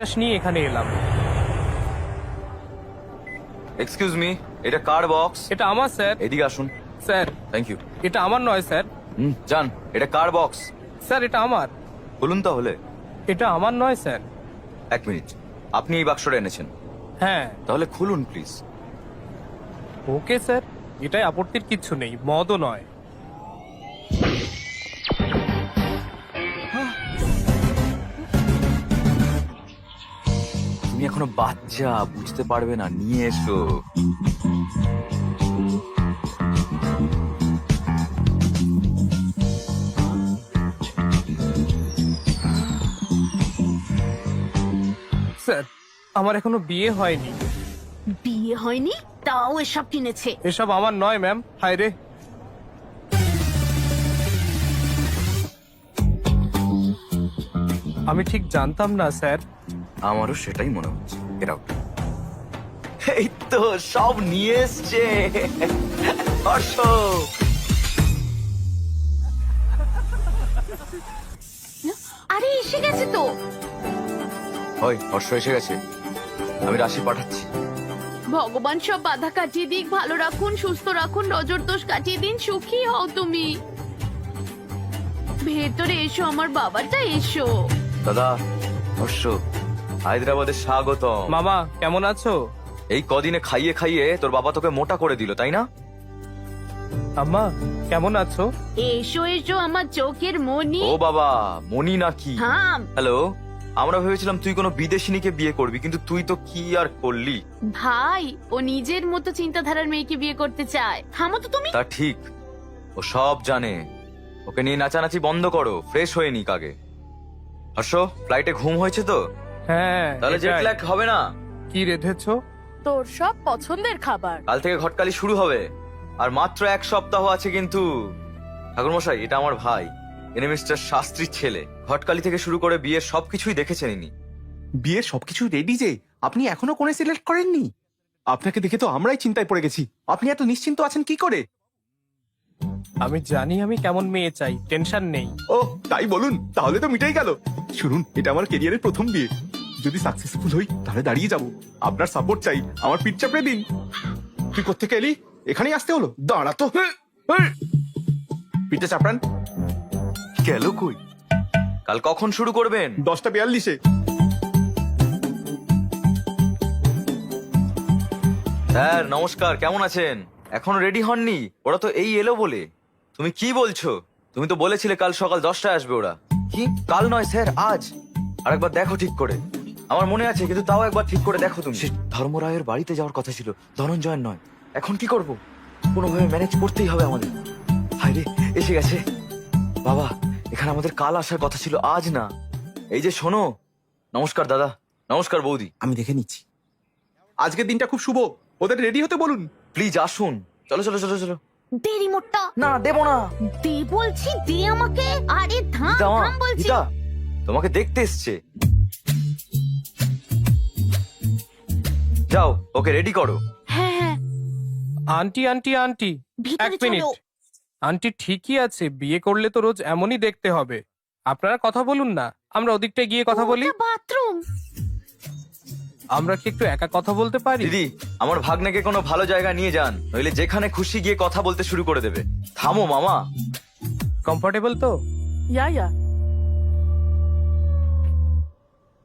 নিয়ে এখানে এলাম। এক্সকিউজ মি, এটা কার বক্স? এটা আমার স্যার। এদিকে আসুন। Sir thank you. এটা আমার নয় স্যার। যান, এটা কার বক্স? স্যার এটা আমার। বলুন তাহলে। এটা আমার নয় স্যার। এক মিনিট, আপনি এই বাক্সটা এনেছেন? হ্যাঁ। তাহলে খুলুন প্লিজ। ওকে স্যার, এটাই আপত্তির কিচ্ছু নেই, মদও নয়। তুমি এখনো বাচ্চা, বুঝতে পারবে না, নিয়ে এসো। স্যার আমার এখনো বিয়ে হয়নি। বিয়ে হয়নি তাও এসব কিনেছে? এসব আমার নয় ম্যাম। হায় রে, আমি ঠিক জানতাম না স্যার। আমারও সেটাই মনে হচ্ছে। Get out. এই তো সব নিয়ে এসছে হর্ষ। আরে এসে গেছে তো। হয়, হর্ষ এসে গেছে। আমি রাশি পাঠাচ্ছি। ভগবান সব বাধা কাটিয়ে দিক, ভালো রাখুন, সুস্থ রাখুন, নজর দোষ কাটিয়ে দিন, সুখী হও তুমি। ভেতরে এসো আমার বাবাটা, এসো। দাদা, হর্ষ, হায়দ্রাবাদের স্বাগতম। মামা কেমন আছো? এই কদিনে খাইয়ে খাইয়ে তোর বাবা তোকে মোটা করে দিল, তাই না? আম্মা কেমন আছো? এসো এসো আমার চোখের মনি। ও বাবা, মনি নাকি? থাম। হ্যালো, আমরা ভেবেছিলাম তুই কোনো বিদেশিনীকে বিয়ে করবি, কিন্তু তুই তো কি আর করলি। ভাই, ও নিজের মতো চিন্তাধারার মেয়েকে বিয়ে করতে চায়। থামো তো তুমি। তা ঠিক, ও সব জানে। ওকে নিয়ে নাচানাচি বন্ধ করো, ফ্রেশ হয়ে নিক আগে। হর্ষ, ফ্লাইটে ঘুম হয়েছে তো? হ্যাঁ। তাহলে এটাই। জেট ল্যাগ হবে না। কি রেধেছো? তোর সব পছন্দের খাবার। কাল থেকে ঘটকালি শুরু হবে, আর মাত্র 1 সপ্তাহ আছে কিন্তু। ঠাকুরমশাই, এটা আমার ভাই, ইনি মিস্টার শাস্ত্রীর ছেলে। ঘটকালি থেকে শুরু করে বিয়ের সবকিছুই দেখেছেন ইনি। বিয়ের সবকিছু রেডি যে, আপনি এখনো কোণে সিলেক্ট করেননি? আপনাকে দেখে তো আমরাই চিন্তায় পড়ে গেছি। আপনি এত নিশ্চিন্ত আছেন কি করে? আমি জানি আমি কেমন মেয়ে চাই, টেনশন নেই। ও তাই বলুন, তাহলে তো মিটেই গেল। শুনুন, এটা আমার কেরিয়ারের প্রথম বিয়ে। যদি সাকসেসফুল হই তাহলে দাঁড়িয়ে যাব। আপনার সাপোর্ট চাই, আমার পিঠ চাপড়ে দিন। তুই কোত্থেকে এলি? এখানেই আসতে হলো? দাঁড়া তো। পিঠে চাপড়ান। গেল কই? কাল কখন শুরু করবেন? 10:42-এ। স্যার নমস্কার, কেমন আছেন? এখন রেডি হননি? ওরা তো এই এলো বলে। তুমি কি বলছো? তুমি তো বলেছিলে কাল সকাল 10টায় আসবে ওরা। কি? কাল নয় স্যার, আজ। আরেকবার দেখো ঠিক করে। আমার মনে আছে, কিন্তু তাও একবার ঠিক করে দেখো তুমি। ধর্মরায়ের বাড়িতে যাওয়ার কথা ছিল, ধনঞ্জয়ের নয়। এখন কি করব? কোনোভাবে ম্যানেজ করতেই হবে আমাদের। হায়রে, এসে গেছে। বাবা, এখানে আমাদের কাল আসার কথা ছিল, আজ না। এই যে শোনো। নমস্কার দাদা। নমস্কার বৌদি। আমি দেখে নিচ্ছি। আজকের দিনটা খুব শুভ, ওদের রেডি হতে বলুন। প্লিজ আসুন। চলো চলো চলো চলো। দে রিমোটটা। না, দেবো না। দে বলছি, দে আমাকে। আরে থাম গীতা মা, থাম বলছি। গীতা, তোমাকে দেখতে এসছে। যাও, ওকে রেডি করো। হ্যাঁ হ্যাঁ, আন্টি আন্টি আন্টি, ভিতরে এক মিনিট। চলো। আন্টি ঠিকই আছে, বিয়ে করলে তো রোজ এমনই দেখতে হবে। আপনারা কথা বলুন না, আমরা ওদিকটা গিয়ে কথা বলি। ওটা বাথরুম। আমরা কি একটু একা কথা বলতে পারি? দিদি, আমার ভাগ্নেকে কোনো ভালো জায়গা নিয়ে যান, নইলে যেখানে খুশি গিয়ে কথা বলতে শুরু করে দেবে। থামো মামা। কমফোর্টেবল তো? ইয়া।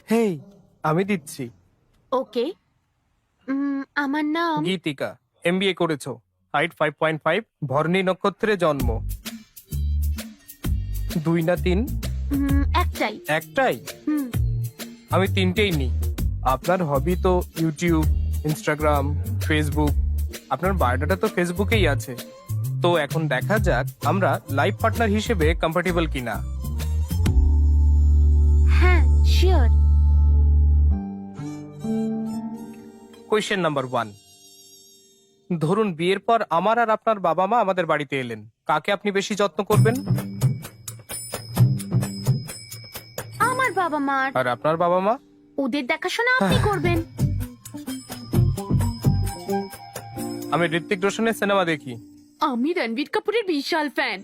হেই, আমি দিচ্ছি। ওকে। আমার নাম গীতিকা, এমবিএ করেছো, হাইট 5.5, ভরণী নক্ষত্রে জন্ম। 2 না 3? একটাই। একটাই? হুম, আমি 3টেই নিই। আপনার হবি তো ইউটিউব, ইনস্টাগ্রাম, ফেসবুক। আপনার বায়োডাটা তো ফেসবুকেই আছে। তো এখন দেখা যাক আমরা লাইফ পার্টনার হিসেবে কম্পার্টেবল কিনা। হ্যাঁ শিওর। কোয়েশ্চেন নাম্বার 1, ধরুন বিয়ের পর আমার আর আপনার বাবা মা আমাদের বাড়িতে এলেন, কাকে আপনি বেশি যত্ন করবেন? আমার বাবা মার। আর আপনার বাবা মা? ওদের দেখাশোনা আপনি করবেন। আমি ঋত্বিক রোশনের সিনেমা দেখি। আমি রণবীর কাপুরের বিশাল ফ্যান।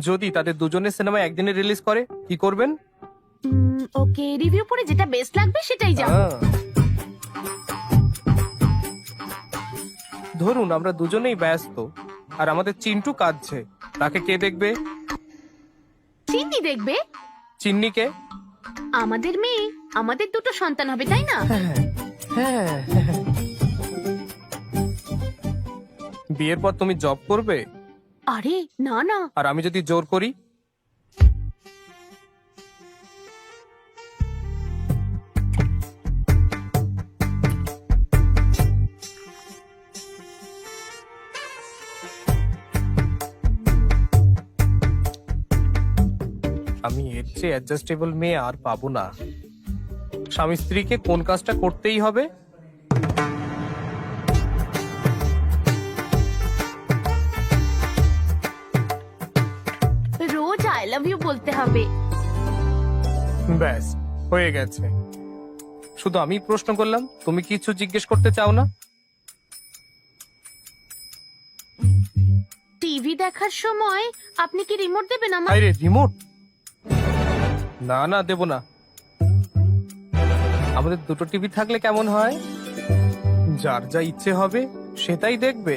যদি তাদের দুজনের সিনেমা একদিনে রিলিজ করে, কি করবেন? ওকে, রিভিউ পড়ে যেটা বেস্ট লাগবে সেটাই যাও। ধরুন আমরা দুজনেই ব্যস্ত আর আমাদের চিন্টু কাঁদছে, তাকে কে দেখবে? চিন্নি দেখবে? চিন্নিকে? আমাদের মেয়ে, আমাদের দুটো সন্তান হবে, তাই না? বিয়ের পর তুমি জব করবে আরে না না, আর আমি যদি জোর করি? আমি এর চেয়ে অ্যাডজাস্টেবল মেয়ে আর পাবো না। স্বামী স্ত্রীকে কোন কাজটা করতেই হবে? রোজ আই লাভ ইউ বলতে হবে। ব্যাস হয়ে গেছে। শুধু আমি প্রশ্ন করলাম, তুমি কিছু জিজ্ঞেস করতে চাও না? টিভি দেখার সময় আপনি কি রিমোট দেবেন আমার? আরে রিমোট? না না, দেব না। আমাদের দুটো টিভি থাকলে কেমন হয়? যার যা ইচ্ছে হবে সেটাই দেখবে।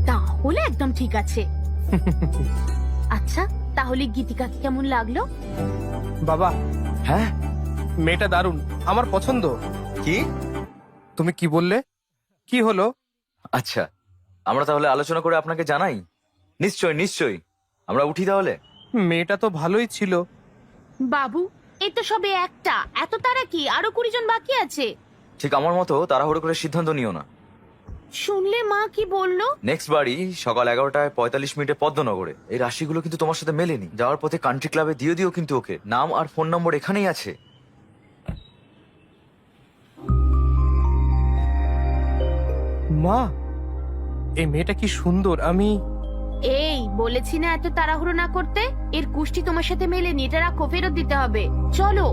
তাহলে একদম ঠিক আছে। আচ্ছা, তাহলে গীতিকাকে কেমন লাগলো? বাবা, হ্যাঁ মেয়েটা দারুণ, আমার পছন্দ। কি? তুমি কি বললে? কি হলো? আচ্ছা, আমরা তাহলে আলোচনা করে আপনাকে জানাই। নিশ্চয় নিশ্চয়, আমরা উঠি তাহলে। মেয়েটা তো ভালোই ছিল। বাবু, এই তো সবে একটা, এত তারা কি? আরো 20 জন বাকি আছে। ঠিক আমার মতো তাড়াহুড়ো করে সিদ্ধান্ত নিও না। শুনলে মা কি বললো? নেক্সট বাড়ি সকাল 11টায় 45 মিনিটে পদ্মনগরে। এই রাশিগুলো কিন্তু তোমার সাথে মেলেনি। যাওয়ার পথে কান্ট্রি ক্লাবে দিয়ে দিও কিন্তু ওকে। নাম আর ফোন নম্বর এখানেই আছে। মা, এই মেয়েটা কি সুন্দর। আমি এই বলেছি না এত তাড়াহুড়ো না করতে। এর কুষ্টি তোমার সাথে মেলেনি, এটা রাখো, ফেরত দিতে হবে। চলো।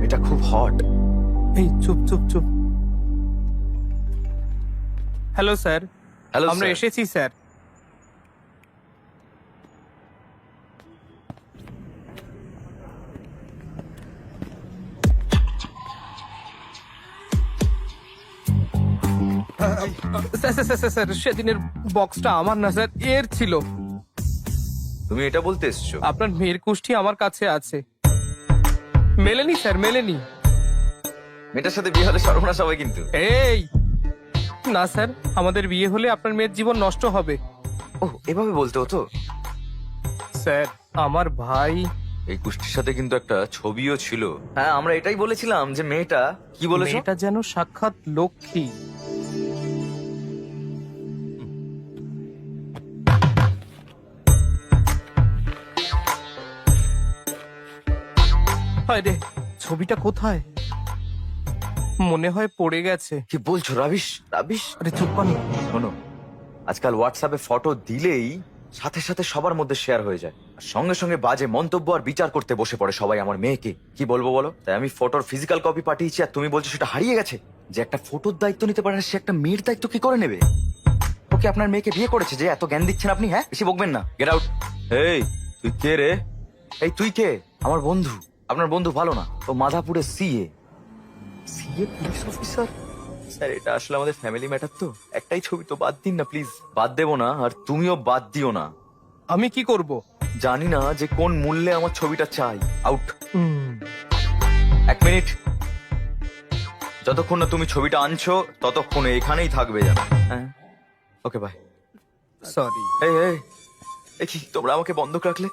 এটা খুব হট। এই চুপ চুপ চুপ। হ্যালো স্যার, হ্যালো আমরা এসেছি sir. Sir sir sir sir, সেদিনের বক্সটা আমার না স্যার, এর ছিল। তুমি এটা বলতে এসছো? আপনার মেয়ের কুষ্টি আমার কাছে আছে। মেলেনি স্যার, মেলেনি। মেয়েটার সাথে বিয়ে হলে সর্বনাশ হবে কিন্তু। এই না স্যার, আমাদের বিয়ে হলে আপনার মেয়ের জীবন নষ্ট হবে। ও, এভাবে বলতে হতো। স্যার, আমার ভাই। এই কুষ্টির সাথে কিন্তু একটা ছবিও ছিল। হ্যাঁ, আমরা এটাই বলেছিলাম যে মেয়েটা কি বলেছো? মেয়েটা যেন সাক্ষাৎ লক্ষ্মী। হায় রে, ছবিটা কোথায়? মনে হয় পড়ে গেছে। কি বলছো? Rubbish rubbish. আরে চুপ করো। শোনো, আজকাল হোয়াটসঅ্যাপে ফটো দিলেই সাথে সাথে সবার মধ্যে শেয়ার হয়ে যায়। আর সঙ্গে সঙ্গে বাজে মন্তব্য আর বিচার করতে বসে পড়ে সবাই আমার মেয়েকে। কি বলবো বলো? তাই আমি ফটোর ফিজিক্যাল কপি পাঠিয়েছি আর তুমি বলছো সেটা হারিয়ে গেছে। যে একটা ফটোর দায়িত্ব নিতে পারে না, সে একটা মেয়ের দায়িত্ব কি করে নেবে? ওকে আপনার মেয়েকে বিয়ে করেছে যে এত জ্ঞান দিচ্ছেন আপনি? হ্যাঁ, বেশি বকবেন না। Get out. এই তুই কে রে? এই তুই কে? আমার বন্ধু। আপনার বন্ধু ভালো না, ও মাধাপুরে CA. CA police officer? Sir, এটা আসলে আমাদের ফ্যামিলি ম্যাটার তো। একটাই ছবি তো, বাদ দিন না প্লিজ। বাদ দেবো না, আর তুমিও বাদ দিও না। আমি কি করব? জানি না যে কোন মূল্যে আমার ছবিটা চাই। আউট। 1 মিনিট। যতক্ষণ না তুমি ছবিটা আনছো ততক্ষণ এখানেই থাকবে যেন। হ্যাঁ, ওকে বাই। সরি। এই এই এই কি তোমরা আমাকে বন্ধক রাখলে?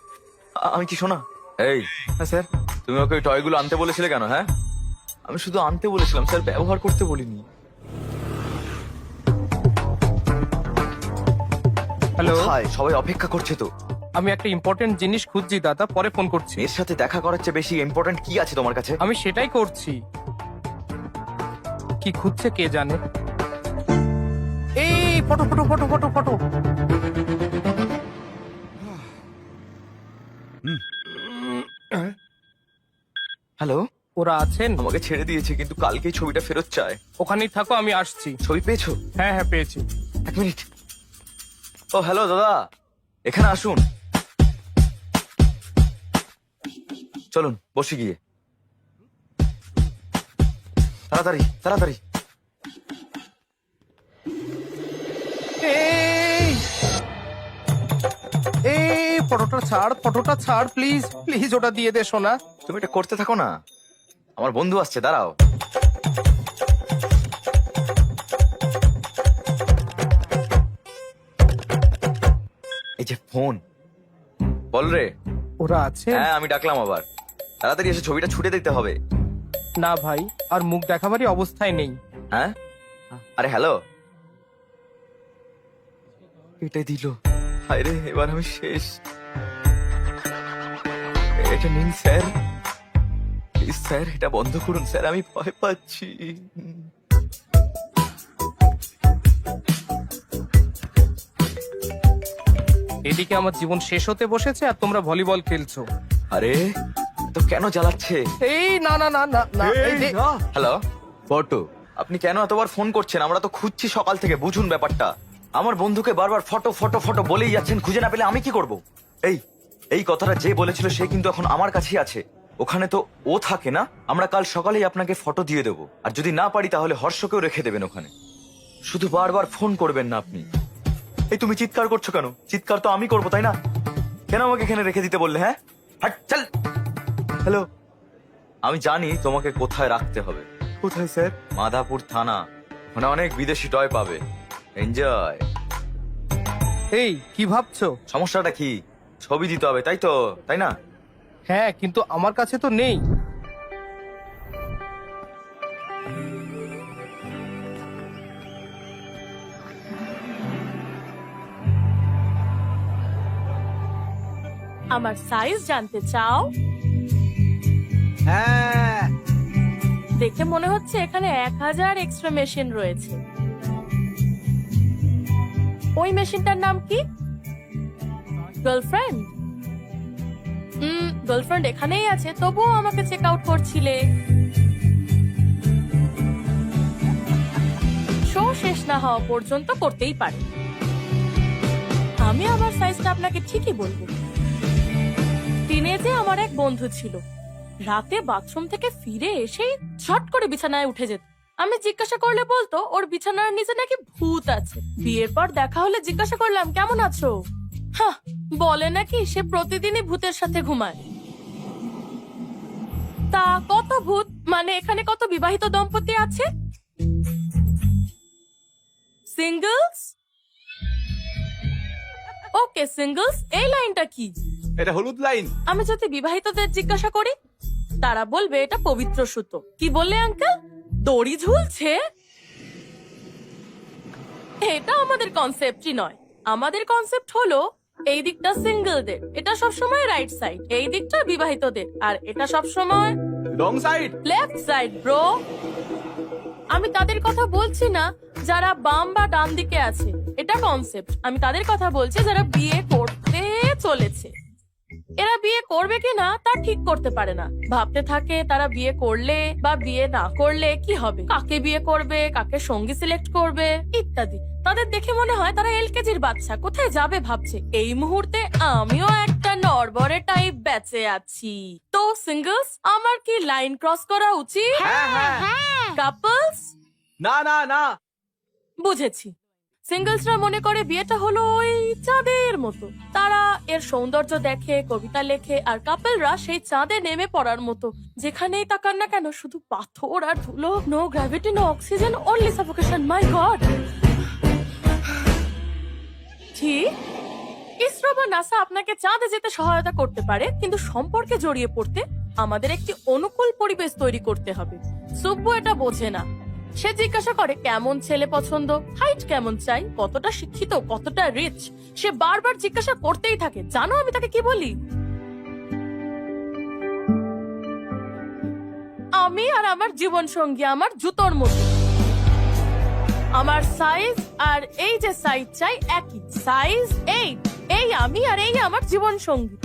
আমি কি শোনা? এই হ্যাঁ স্যার, তুমি ওকে ওই টয়গুলো আনতে বলেছিলে কেন? হ্যাঁ, আমি শুধু আনতে বলেছিলাম স্যার, ব্যবহার করতে বলিনি। হ্যালো, হাই, সবাই অপেক্ষা করছে তো। আমি একটা ইম্পর্টেন্ট জিনিস খুঁজছি দাদা, পরে ফোন করছি। এর সাথে দেখা করার চেয়ে বেশি ইম্পর্টেন্ট কি আছে তোমার কাছে? আমি সেটাই করছি। কি খুঁজছে কে জানে। এই photo photo photo photo photo. Hello, ওরা আছেন? আমাকে ছেড়ে দিয়েছে কিন্তু কালকেই ছবিটা ফেরত চায়। ওখানেই থাকো, আমি আসছি। ছবি পেয়েছো? হ্যাঁ হ্যাঁ, পেয়েছি। 1 মিনিট। ও হ্যালো দাদা, এখানে আসুন। চলুন বসে গিয়ে। তাড়াতাড়ি তাড়াতাড়ি। এই এই ফটোটা ছাড় প্লিজ প্লিজ, ওটা দিয়ে দে সোনা। তুমি এটা করতে থাকো না, আমার বন্ধু আসছে, দাঁড়াও। এই যে ফোন, বল রে। ওরা আছে? হ্যাঁ আমি ডাকলাম আবার, তাড়াতাড়ি এসে ছবিটা ছুটে দিতে হবে। না ভাই, আর মুখ দেখাবারই অবস্থায় নেই। হ্যাঁ আরে হ্যালো, এটাই দিল। আরে এবার আমি শেষ। এটা নিন স্যার, প্লিজ স্যার এটা বন্ধ করুন স্যার, আমি ভয় পাচ্ছি। এদিকে আমার জীবন শেষ হতে বসেছে আর তোমরা ভলিবল খেলছো। আরে তো কেন জ্বালাচ্ছে? এই না না না না না, এই যে- হ্যালো বটু, আপনি কেন এতবার ফোন করছেন? আমরা তো খুঁজছি সকাল থেকে, বুঝুন ব্যাপারটা। আমার বন্ধুকে বারবার ফটো ফটো ফটো বলেই যাচ্ছেন, খুঁজে না পেলে আমি কি করব? এই কথাটা যে বলেছিল সে কিন্তু এখন আমার কাছেই আছে। ওখানে তো ও থাকে না। আমরা কাল সকালেই আপনাকে ফটো দিয়ে দেবো, আর যদি না পারি তাহলে হর্ষকেও রেখে দেবেন ওখানে। শুধু বারবার ফোন করবেন না আপনি। এই তুমি চিৎকার করছো কেন? চিৎকার তো আমি করবো তাই না? কেন আমাকে এখানে রেখে দিতে বললে? হ্যাঁ হাট চল। হ্যালো, আমি জানি তোমাকে কোথায় রাখতে হবে। কোথায় স্যার? মাধাপুর থানা, ওখানে অনেক বিদেশি টয় পাবে। এনজয়। এই কি ভাবছো? সমস্যাটা কি? ছবি দিতে হবে তাই তো, তাই না? হ্যাঁ, কিন্তু আমার কাছে তো নেই। আমার সাইজ জানতে চাও? হ্যাঁ, দেখে মনে হচ্ছে এখানে 1000 এক্সট্রা মেশিন রয়েছে। ওই মেশিনটার নাম কি? গার্লফ্রেন্ড? গার্লফ্রেন্ড এখানেই আছে, তবুও আমাকে চেক আউট করছিলে। শো শেষ না হওয়া পর্যন্ত করতেই পারে। আমি আমার সাইজটা আপনাকে ঠিকই বলবো। টিনেজে আমার এক বন্ধু ছিল, রাতে বাথরুম থেকে ফিরে এসেই ঝট করে বিছানায় উঠে যেত। আমি জিজ্ঞাসা করলে বলতো ওর বিছানার নিচে নাকি ভূত আছে। বিয়ের পর দেখা হলে জিজ্ঞাসা করলাম কেমন আছো, বলে নাকি সে প্রতিদিনই ভূতের সাথে ঘুমায়। তা কত ভূত, মানে এখানে কত বিবাহিত দম্পতি আছে? সিঙ্গলস? ওকে সিঙ্গলস, এই লাইনটা কি? এটা হলুদ লাইন। আমি যদি বিবাহিতদের জিজ্ঞাসা করি তারা বলবে এটা পবিত্র সুতো। কি বললে আঙ্কেল? দড়ি ঝুলছে? এটা আমাদের কনসেপ্টই নয়। আমাদের কনসেপ্ট হলো এই দিকটা সিঙ্গেলদের, এটা সবসময় রাইট সাইড, এই দিকটা বিবাহিতদের, আর এটা সবসময় wrong side. Left side bro. আমি তাদের কথা বলছি না যারা বাম বা ডান দিকে আছে, এটা কনসেপ্ট। আমি তাদের কথা বলছি যারা বিয়ে করতে চলেছে। এরা বিয়ে করবে কিনা তা ঠিক করতে পারে না, ভাবতে থাকে তারা বিয়ে করলে বা বিয়ে না করলে কি হবে, কাকে বিয়ে করবে, কাকে সঙ্গী সিলেক্ট করবে ইত্যাদি। তাদের দেখে মনে হয় তারা এলকেজির বাচ্চা, কোথায় যাবে ভাবছে। এই মুহূর্তে আমিও একটা নড়বড়ে টাইপ বেঁচে আছি। তো সিঙ্গলস, আমার কি লাইন ক্রস করা উচিত? কাপলস? না না না, বুঝেছি। সিঙ্গলসরা মনে করে বিয়েটা হলো ওই চাঁদের মতো, তারা এর সৌন্দর্য দেখে, কবিতা লেখে, আর কাপলরা সেই চাঁদে নেমে পড়ার মতো, যেখানেই তাকান না কেন শুধু পাথর আর ধুলো, no gravity, no oxygen, only suffocation. My god. ঠিক, ইসরো বা নাসা আপনাকে চাঁদে যেতে সহায়তা করতে পারে, কিন্তু সম্পর্কে জড়িয়ে পড়তে আমাদের একটি অনুকূল পরিবেশ তৈরি করতে হবে। সুব্বু এটা বোঝে না। সে জিজ্ঞাসা করে কেমন ছেলে পছন্দ, হাইট কেমন চাই, কতটা শিক্ষিত, কতটা রিচ। সে বারবার জিজ্ঞাসা করতেই থাকে। জানো আমি তাকে কি বলি? আমি আর আমার জীবন সঙ্গী আমার জুতোর মতো। আমার সাইজ আর এই যে সাইজ চাই একই, সাইজ 8। এই আমি আর এই আমার জীবন সঙ্গী।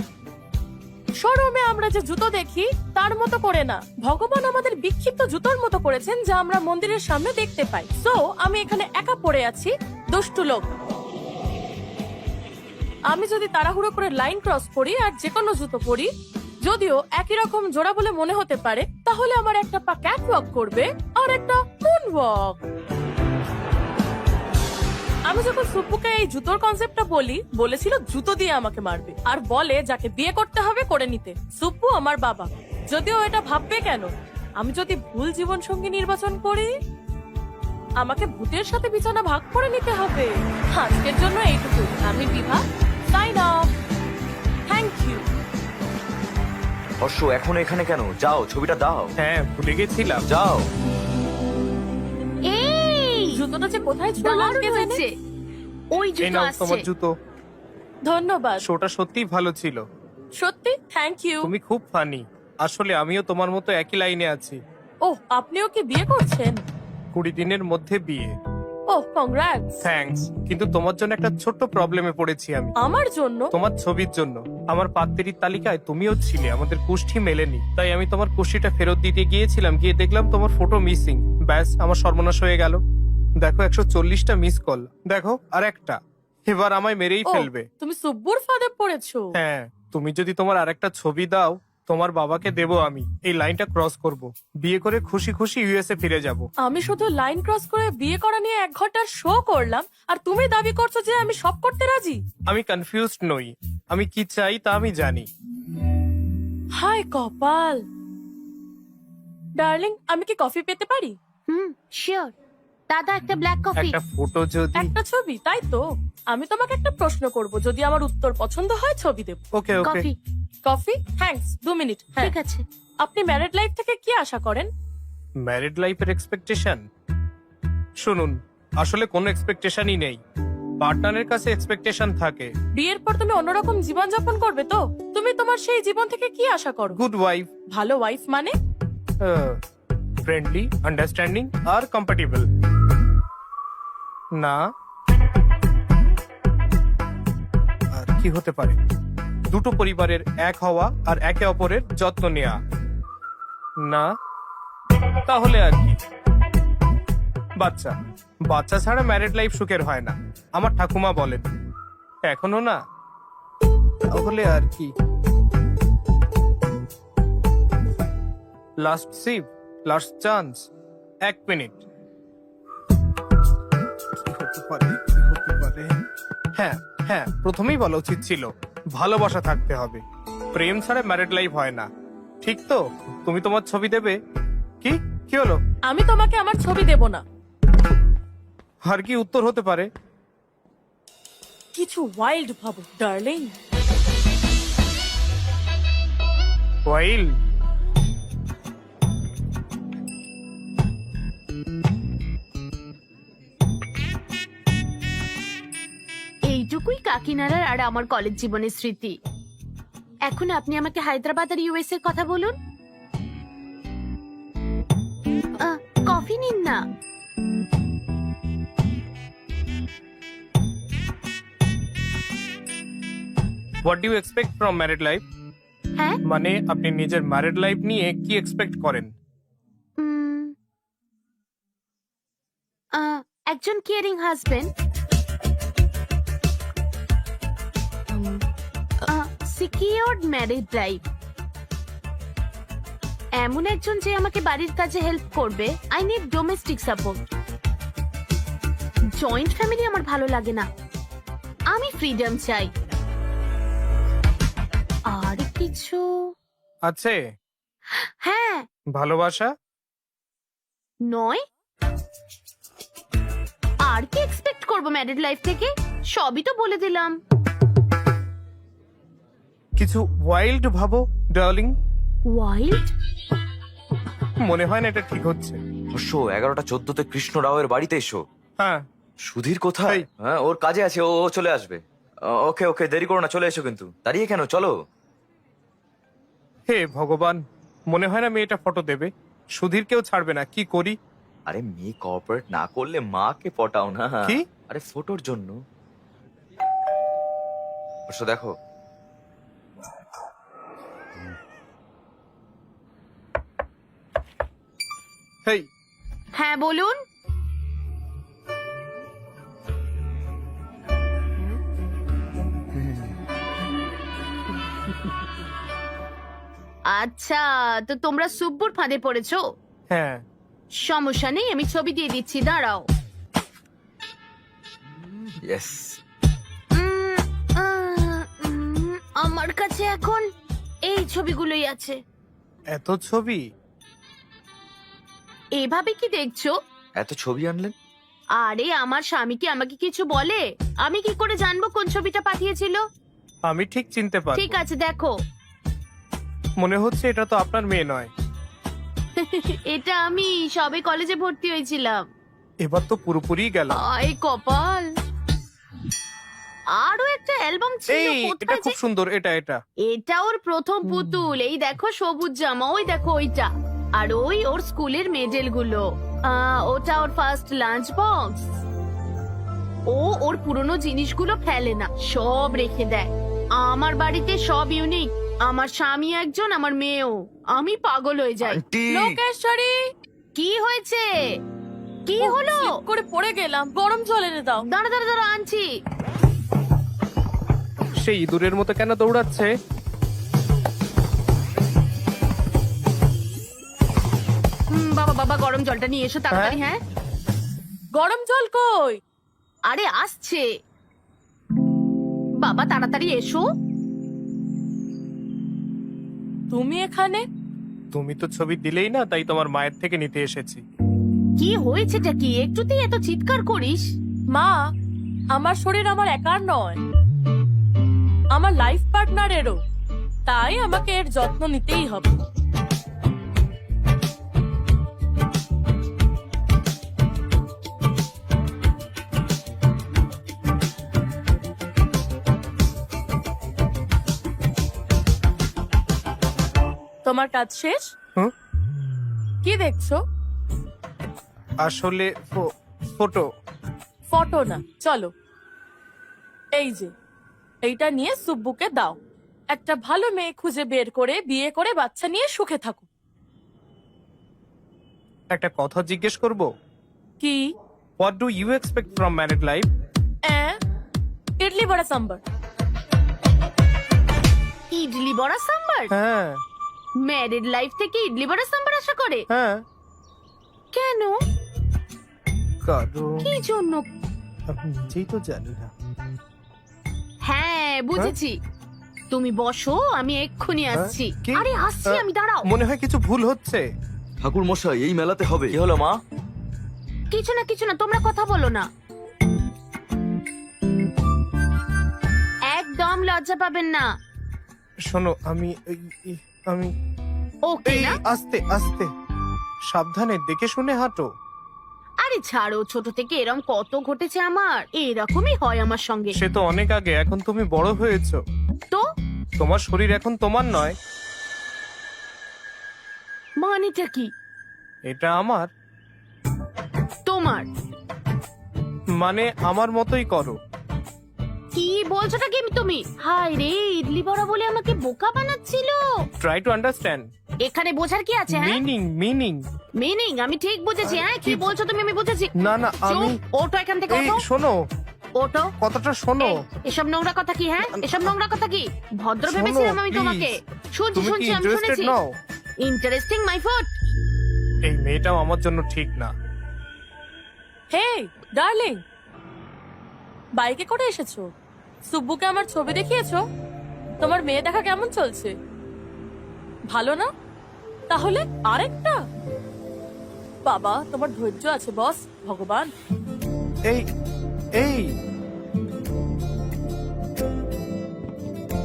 শোরুমে আমরা যে জুতো দেখি তার মতো করে না, ভগবান আমাদের বিক্ষিপ্ত জুতোর মতো করেছেন যা আমরা মন্দিরের সামনে দেখতে পাই। সো আমি এখানে একা পড়ে আছি, দুষ্টু লোক। আমি যদি তাড়াহুড়ো করে লাইন ক্রস করি আর যে কোনো জুতো পরি, যদিও একই রকম জোড়া বলে মনে হতে পারে, তাহলে আমার একটা পা ক্যাটওয়াক করবে আর একটা মুনওয়াক। আমি যখন সুপুকে এই জুতোর কনসেপ্টটা বলেছিল জুতো দিয়ে আমাকে মারবে, আর বলে যাকে বিয়ে করতে হবে করে নিতে। সুপু আমার বাবা, যদিও এটা ভাববে কেন আমি যদি ভুল জীবন সঙ্গী নির্বাচন করি, আমাকে ভূতের সাথে বিছানা ভাগ করে নিতে হবে। আজকের জন্য এইটুকু। আমি Vibha, sign off. Thank you. Harsh এখন এখানে কেন? যাও ছবিটা দাও। হ্যাঁ, ভুলে গেছিলাম। যাও। এই জুতোটা যে কোথায় ছুড়লাম দারুণ কে জানে? হয়েছে। ওই এই জুতো নাও তোমার আসছে। জুতো। ধন্যবাদ। শোটা সত্যিই ভালো ছিল। সত্যি থ্যাংক ইউ। তুমি খুব ফানি। আসলে আমিও তোমার মতো একই লাইনে আছি। ওহ, আপনিও কি বিয়ে করছেন? 20 দিনের মধ্যে বিয়ে। ওহ, কংগ্রাটস। থ্যাঙ্কস, কিন্তু তোমার জন্য একটা ছোট্ট প্রবলেমে পড়েছি আমি। আমার জন্য? তোমার ছবির জন্য। আমার পাত্রীর তালিকায় তুমিও ছিলে, আমাদের কুষ্ঠি মেলেনি। তাই আমি তোমার কুষ্ঠিটা ফেরত দিতে গিয়েছিলাম, গিয়ে দেখলাম তোমার ফটো মিসিং। ব্যাস, আমার সর্বনাশ হয়ে গেল। দেখো 140টা মিস কল, দেখো আর একটা। এবার আমায় মেরেই ও, ফেলবে। তুমি সুব্বুর ফাঁদে পড়েছো। হ্যাঁ, তুমি যদি তোমার আরেকটা ছবি দাও, তোমার বাবাকে দেবো আমি। এই লাইনটা ক্রস করব, বিয়ে করে খুশি খুশি ইউএসএ ফিরে যাব। আমি শুধু লাইন ক্রস করে বিয়ে করা নিয়ে 1 ঘন্টার শো করলাম, আর তুমি দাবি করছো যে আমি সব করতে রাজি। আমি কনফিউজড নই, আমি কি চাই তা আমি জানি। হায় কপাল। ডার্লিং, আমি কি কফি পেতে পারি? শিওর। দাদা একটা ব্ল্যাক কফি। একটা ফটো যদি। একটা ছবি, তাই তো? আমি তোমাকে একটা প্রশ্ন করব, যদি আমার উত্তর পছন্দ হয় ছবি দেব। ওকে ওকে। কফি। কফি? থ্যাঙ্কস। 2 মিনিট। হ্যাঁ। ঠিক আছে। আপনি ম্যারিড লাইফ থেকে কি আশা করেন? ম্যারিড লাইফের এক্সপেকটেশন? শুনুন, আসলে কোনো এক্সপেকটেশনই নেই। পার্টনারের কাছে এক্সপেকটেশন থাকে। বিয়ের পর তুমি অন্যরকম জীবন যাপন করবে তো? তুমি তোমার সেই জীবন থেকে কি আশা করো? গুড ওয়াইফ, ভালো ওয়াইফ মানে? ফ্রেন্ডলি, আন্ডারস্ট্যান্ডিং আর কম্প্যাটেবল। না, আর কি হতে পারে? দুটো পরিবারের এক হওয়া আর একে অপরের যত্ন নেওয়া। না, তাহলে আর কি? বাচ্চা। বাচ্চা ছাড়া ম্যারিড লাইফ সুখের হয় না, আমার ঠাকুমা বলেন। এখনো না, তাহলে আর কি? Last sheep, last chance. 1 minute. কি হতে পারে, কি হতে পারে? হ্যাঁ হ্যাঁ, প্রথমেই বলা উচিত ছিল ভালোবাসা থাকতে হবে। প্রেম ছাড়া ম্যারিড লাইফ হয় না, ঠিক তো? তুমি তোমার ছবি দেবে? কি কি হলো? আমি তোমাকে আমার ছবি দেব না। আর কি উত্তর হতে পারে? কিছু ওয়াইল্ড ভাবো ডার্লিং। ওয়াইল। এইটুকুই কাকিনাড়ার আর আমার কলেজ জীবনের স্মৃতি। এখন আপনি আমাকে হায়দ্রাবাদ আর ইউএস এর কথা বলুন। কফি নিন না। What do you expect from married life? হ্যাঁ, মানে আপনি নিজের ম্যারিড লাইফ নিয়ে কি এক্সপেক্ট করেন? একজন caring husband, secured married life, এমন একজন যে আমাকে বাড়ির কাজে হেল্প করবে। I need domestic support. Joint family আমার ভালো লাগে না, আমি ফ্রিডম চাই। আর কিছু আছে? হ্যাঁ, ভালোবাসা? নয়। আর কি এক্সপেক্ট করবো ম্যারিড লাইফ থেকে? সবই তো বলে দিলাম। কিছু ওয়াইল্ড ভাবো ডার্লিং। ওয়াইল্ড? মনে হয় না এটা ঠিক হচ্ছে। হর্ষ 11টা 14-তে কৃষ্ণ রাওয়ের বাড়িতে এসো। হ্যাঁ। সুধীর কোথায়? এই। হ্যাঁ, ওর কাজে আছে, ও ও চলে আসবে। ওকে ওকে, দেরি করো না, চলে এসো। কিন্তু দাঁড়িয়ে কেন, চলো। হে ভগবান, মনে হয় না মেয়েটা ফটো দেবে। সুধীর কেউ ছাড়বে না, কি করি? আরে মেয়ে কোঅপারেট না করলে মাকে পটাও না। কি? আরে ফটোর জন্য। হর্ষ দেখো। হেই, হ্যাঁ বলুন। আচ্ছা, তো তোমরা সুব্বুর ফাঁদে পড়েছো? হ্যাঁ, সমস্যা নেই, আমি ছবি দিয়ে দিচ্ছি, দাঁড়াও। ইয়েস। উম, আমার কাছে এখন এই ছবিগুলোই আছে। এত ছবি? এভাবে কি দেখছো? এত ছবি আনলেন? আরে আমার স্বামী কি আমাকে কিছু বলে? আমি কি করে জানবো কোন ছবিটা পাঠিয়েছিল? আমি ঠিক চিনতে পারবো। ঠিক আছে, দেখো। মনে হচ্ছে এটা তো আপনার মেয়ে নয়। এটা আমি সবে কলেজে ভর্তি হয়েছিলাম। এবার তো পুরোপুরি গেল। আয় কপাল। আরো একটা অ্যালবাম ছিল, এই এটা কোথায় খুব যে- সুন্দর, এটা এটা। এটা ওর প্রথম পুতুল। এই দেখো সবুজ জামা, ওই দেখো ওইটা। আর ওই ওর স্কুলের মেডেল গুলো। ওটা ওর ফার্স্ট লাঞ্চ বক্স। ও ওর পুরনো জিনিসগুলো ফেলে না, সব রেখে দেয়। আমার বাড়িতে সব ইউনিক। আমার স্বামী একজন, আমার মেয়েও। আমি পাগল হয়ে যাই। আন্টি, লোকেশ্বরী, কি হয়েছে? কি হলো? slip করে পড়ে গেলাম, গরম জল এনে দাও। দাঁড়া দাঁড়া দাঁড়া, আনছি। সেই ইঁদুরের মতো কেন দৌড়াচ্ছে? বাবা বাবা, গরম জলটা নিয়ে এসো তাড়াতাড়ি। হ্যাঁ, গরম জল কই? আরে আসছে। বাবা তাড়াতাড়ি এসো। তুমি এখানে? তুমি তো ছবি দিলেই না, তাই তোমার মায়ের থেকে নিতে এসেছি। কি হয়েছেটা কি? একটুতেই এত চিৎকার করিস? মা, আমার শরীর আমার একার নয়, আমার লাইফ পার্টনারেরও। তাই আমাকে এর যত্ন নিতেই হবে। তোমার কাজ শেষ? হুম? কি দেখছো? আসলে ফটো। ফটো না, চলো। এই যে, এইটা নিয়ে সুব্বুকে দাও। একটা ভালো মেয়ে খুঁজে বের করে বিয়ে করে বাচ্চা নিয়ে সুখে থাকো। একটা কথা জিজ্ঞেস করব? কি? What do you expect from married life? Idli vada sambar. Idli vada sambar? হ্যাঁ ম্যারিড লাইফ থেকে ইডলি বড়া সাম্বার আশা করে? হ্যাঁ। কেন? কারণ কি জন্য? আমি নিজেই তো জানি না। হ্যাঁ, বুঝেছি। তুমি বসো, আমি এক্ষুনি আসছি। কি? আরে আসছি আমি, দাঁড়াও। মনে হয় কিছু ভুল হচ্ছে। ঠাকুর মশাই, এই মেলাতে হবে। কি হলো মা? কিছু না কিছু না, তোমরা কথা বলো না। একদম লজ্জা পাবেন না। শোনো, আমি ওকে এই না? আস্তে আস্তে সাবধানে দেখে শুনে হাঁটো। আরে ছাড়ো, ছোট থেকে এরকম কত ঘটেছে আমার। এরকমই হয় আমার সঙ্গে। সে তো অনেক আগে, এখন তুমি বড় হয়েছো। তো তোমার শরীর এখন তোমার নয়, মানেটা কি? এটা আমার। তোমার মানে আমার মতোই করো। কি বলছোটা কি তুমি? হায় রে, ইডলি বড়া বলে আমাকে বোকা বানাচ্ছিল। ট্রাই টু আন্ডারস্ট্যান্ড এখানে বোঝার কি আছে? হ্যাঁ, মিনিং। মিনিং আমি ঠিক বুঝেছি। হ্যাঁ, কি বলছো তুমি? আমি বুঝেছি। না না, আমি চুপ, ওঠো এখান থেকে, এই ওঠো শোনো, ওঠো। কথাটা শোনো। এই, এসব নোংরা কথা কি? হ্যাঁ, এসব নোংরা কথা কি? ভদ্র শোনো, ভেবেছিলাম আমি please। তোমাকে। শুনছি তুমি কি শুনছি, আমি ইন্টারেস্টেড শুনেছি। নও? Interesting my food. এই মেয়েটাও আমার জন্য ঠিক না। হে ডার্লিং, বাইকে করে এসেছো? সুব্বুকে আমার ছবি দেখিয়েছো? তোমার মেয়ে দেখা কেমন চলছে? ভালো না? তাহলে আরেকটা? বাবা, তোমার ধৈর্য আছে বস, ভগবান। এই এই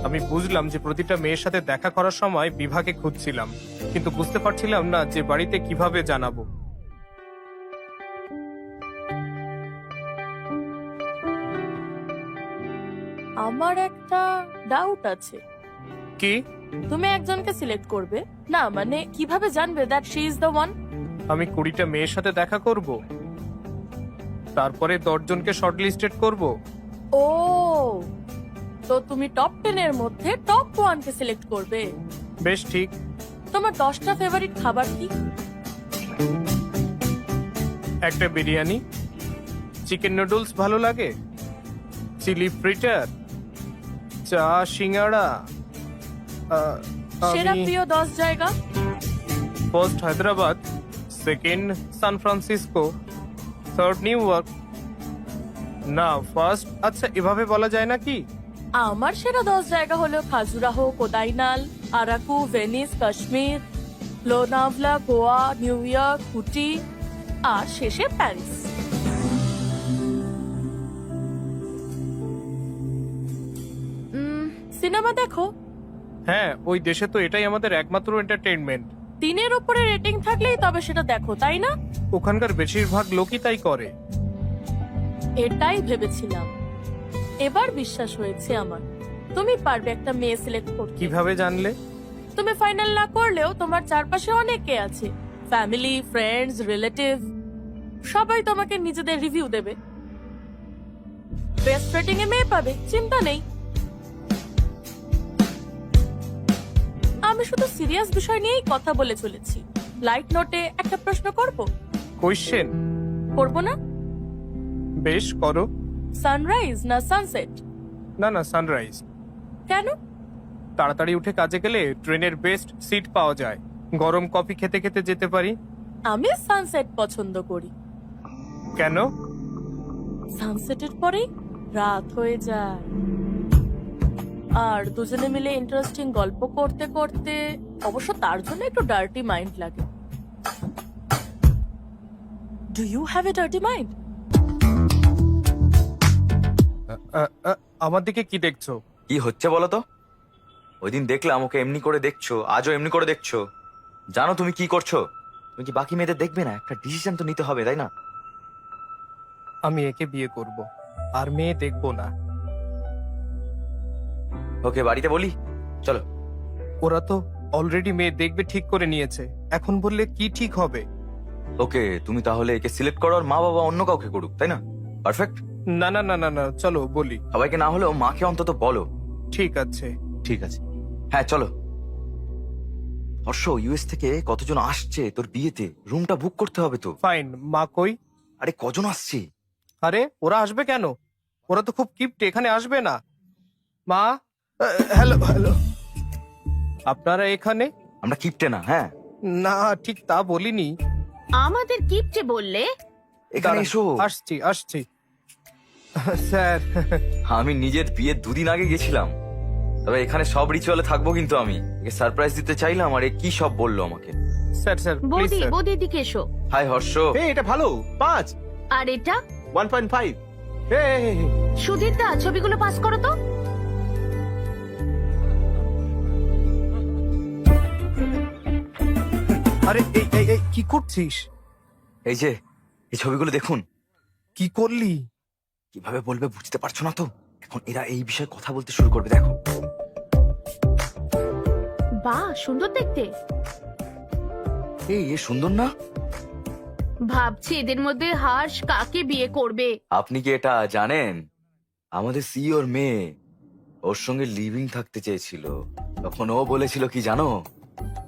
আমি বুঝলাম যে প্রতিটা মেয়ের সাথে দেখা করার সময় বিভাকে খুঁজছিলাম, কিন্তু বুঝতে পারছিলাম না যে বাড়িতে কিভাবে জানাবো। আমার একটা ডাউট আছে। কি? তুমি একজনকে সিলেক্ট করবে না, মানে কিভাবে জানবে that she is the one? আমি 20টা মেয়ের সাথে দেখা করব, তারপরে 10 জনকে শর্টলিস্টেড করব। ও, তো তুমি টপ 10 এর মধ্যে টপ 1 কে সিলেক্ট করবে। বেশ ঠিক। তোমার 10টা ফেভারিট খাবার কি? একটা বিরিয়ানি, চিকেন নুডলস ভালো লাগে, চিলি ফ্রিটার, চা, সিঙ্গাড়া, সেরা আমি প্রিয় 10 জায়গা। First Hyderabad, second San Francisco, third New York. না ফার্স্ট, আচ্ছা এভাবে বলা যায় না কি? আমার সেরা 10 জায়গা হলো Khajuraho, Kodaikanal, Araku, Venice, Kashmir, Lonavala, Goa, New York, Ooty আর শেষে প্যারিস। সিনেমা দেখো? হ্যাঁ, ওই দেশে তো এটাই আমাদের একমাত্র এন্টারটেইনমেন্ট। 3-এর উপরে রেটিং থাকলেই তবে সেটা দেখো, তাই না? ওখানকার বেশিরভাগ লোকই তাই করে। এটাই ভেবেছিলাম, এবার বিশ্বাস হয়েছে আমার। তুমি পারবে একটা মেয়ে সিলেক্ট করতে। কিভাবে জানলে? তুমি ফাইনাল না করলেও তোমার চারপাশে অনেকে আছে, ফ্যামিলি, ফ্রেন্ডস, রিলেটিভ, সবাই তোমাকে নিজেদের রিভিউ দেবে। বেস্ট রেটিং এ মেয়ে পাবে, চিন্তা নেই। আমি শুধু সিরিয়াস বিষয় নিয়েই কথা বলে চলেছি। লাইট নোটে একটা প্রশ্ন করব? কোয়েশ্চেন? করব না? বেশ করো। সানরাইজ না সানসেট? না না, সানরাইজ। কেন? তাড়াতাড়ি উঠে কাজে গেলে ট্রেনের বেস্ট সিট পাওয়া যায়, গরম কফি খেতে খেতে যেতে পারি। আমি সানসেট পছন্দ করি। কেন? সানসেটের পরেই রাত হয়ে যায়, আর দুজনে মিলে ইন্টারেস্টিং গল্প করতে করতে, অবশ্য তার জন্য একটু ডার্টি মাইন্ড লাগে। Do you have a dirty mind? আমার দিকে কি দেখছো? কি হচ্ছে বলো তো? ওই দিন দেখলাম ওকে এমনি করে দেখছো, আজও এমনি করে দেখছো। জানো তুমি কি করছো? তুমি কি বাকি মেয়েদের দেখবে না? একটা ডিসিশন তো নিতে হবে, তাই না? আমি একে বিয়ে করব, আর মেয়ে দেখবো না। ওকে বাড়িতে বলি, চলো। ওরা তো অলরেডি মেয়ে দেখবে ঠিক করে নিয়েছে, এখন বললে কি ঠিক হবে? ওকে তুমি তাহলে একে সিলেক্ট করো, আর মা বাবা অন্য কাউকে করুক, তাই না? পারফেক্ট। না না না না না, চলো বলি। সবাইকে না হলেও মাকে অন্তত বলো। ঠিক আছে। ঠিক আছে। হ্যাঁ চলো। হর্ষ, ইউএস থেকে কতজন আসছে তোর বিয়েতে? রুমটা বুক করতে হবে তো। ফাইন। মা কই? আরে কজন আসছে? আরে ওরা আসবে কেন? ওরা তো খুব কিপটে, এখানে আসবে না। মা, হ্যালো হ্যালো, আপনারা এখানে? আমরা কিপটে না। হ্যাঁ না ঠিক তা বলিনি। আমাদের কিপটে বললে? এখানে দাঁড়ান, এসো। আসছি আসছি। স্যার, আমি নিজের বিয়ে 2 দিন আগে গেছিলাম, তবে এখানে সব রিচুয়ালে থাকবো, কিন্তু আমি একে সারপ্রাইজ দিতে চাইলাম, আর এ কি সব বললো আমাকে। স্যার স্যার প্লিজ বৌদি স্যার। বৌদি এদিকে এসো। হাই হর্ষ। এটা ভালো। 5, আর এটা 1.5। সুধীর দা, ছবিগুলো পাস করো তো। আরে এই এই এই কি করছিস? এই যে এই ছবিগুলো দেখুন। কি করলি? কিভাবে বলবে বুঝতে পারছো না তো? এখন এরা এই বিষয়ে কথা বলতে শুরু করবে, দেখো। বাহ, সুন্দর দেখতে। এই এ সুন্দর না? ভাবছি এদের মধ্যে হর্ষ কাকে বিয়ে করবে। আপনি কি এটা জানেন? আমাদের সিইওর মেয়ে ওর সঙ্গে লিভিং থাকতে চেয়েছিল, তখন ও বলেছিল কি জানো?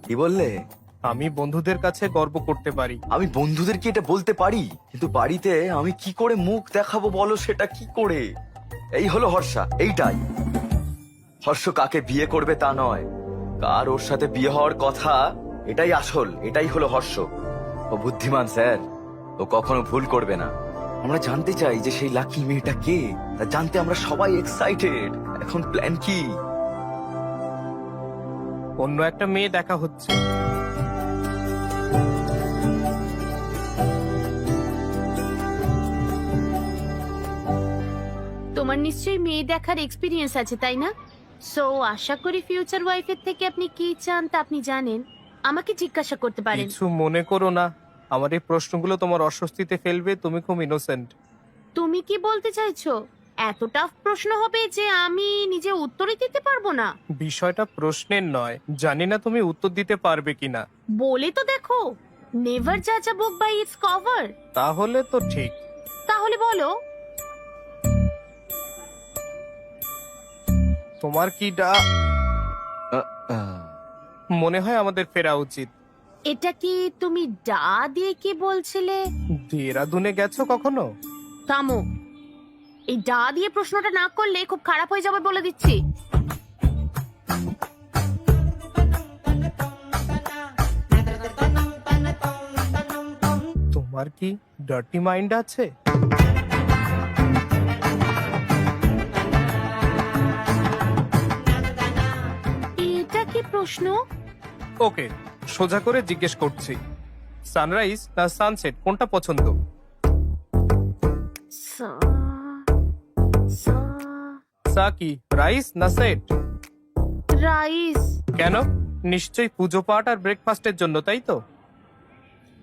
কি বললে? আমি বন্ধুদের কাছে গর্ব করতে পারি। আমি বন্ধুদেরকে এটা বলতে পারি, কিন্তু বাড়িতে আমি কি করে মুখ দেখাবো বলো, সেটা কি করে? এই হলো হর্ষা, এইটাই। হর্ষ কাকে বিয়ে করবে তা নয়, কার ওর সাথে বিয়ে হওয়ার কথা, এটাই আসল, এটাই হলো হর্ষ। ও বুদ্ধিমান স্যার, ও কখনো ভুল করবে না। আমরা জানতে চাই যে সেই লাকি মেয়েটা কে, তা জানতে আমরা সবাই এক্সাইটেড। এখন প্ল্যান কি? অন্য একটা মেয়ে দেখা হচ্ছে। তোমার নিশ্চয়ই মেয়ে দেখার এক্সপিরিয়েন্স আছে, তাই না? সো আশা করি ফিউচার ওয়াইফের থেকে আপনি কি চান তা আপনি জানেন। আমাকে জিজ্ঞাসা করতে পারেন। কিছু মনে করো না, আমার এই প্রশ্নগুলো তোমার অস্বস্তিতে ফেলবে। তুমি খুব ইনোসেন্ট। তুমি কি বলতে চাইছো এত টাফ প্রশ্ন হবে যে আমি নিজে উত্তরই দিতে পারবো না? বিষয়টা প্রশ্নের নয়, জানি না তুমি উত্তর দিতে পারবে কিনা। বলে তো দেখো, নেভার জাজ আ বুক বাই ইটস কভার। তাহলে তো ঠিক। তাহলে বলো। তোমার কি মনে হয় আমাদের ফেরা উচিত? এটা কি তুমি ডা দিয়ে কি বলছিলে? দেরাদুনে গেছো কখনো? থামো, এই ডা দিয়ে প্রশ্নটা না করলে খুব খারাপ হয়ে যাবে বলে দিচ্ছি। তোমার কি ডার্টি মাইন্ড আছে? এটা কি প্রশ্ন? ওকে, সোজা করে জিজ্ঞেস করছি, সানরাইজ না সানসেট কোনটা পছন্দ? সা- সা- সা কি রাইস না সেট? রাইস। কেন? নিশ্চয়ই পুজো পাঠ আর ব্রেকফাস্টের জন্য, তাই তো?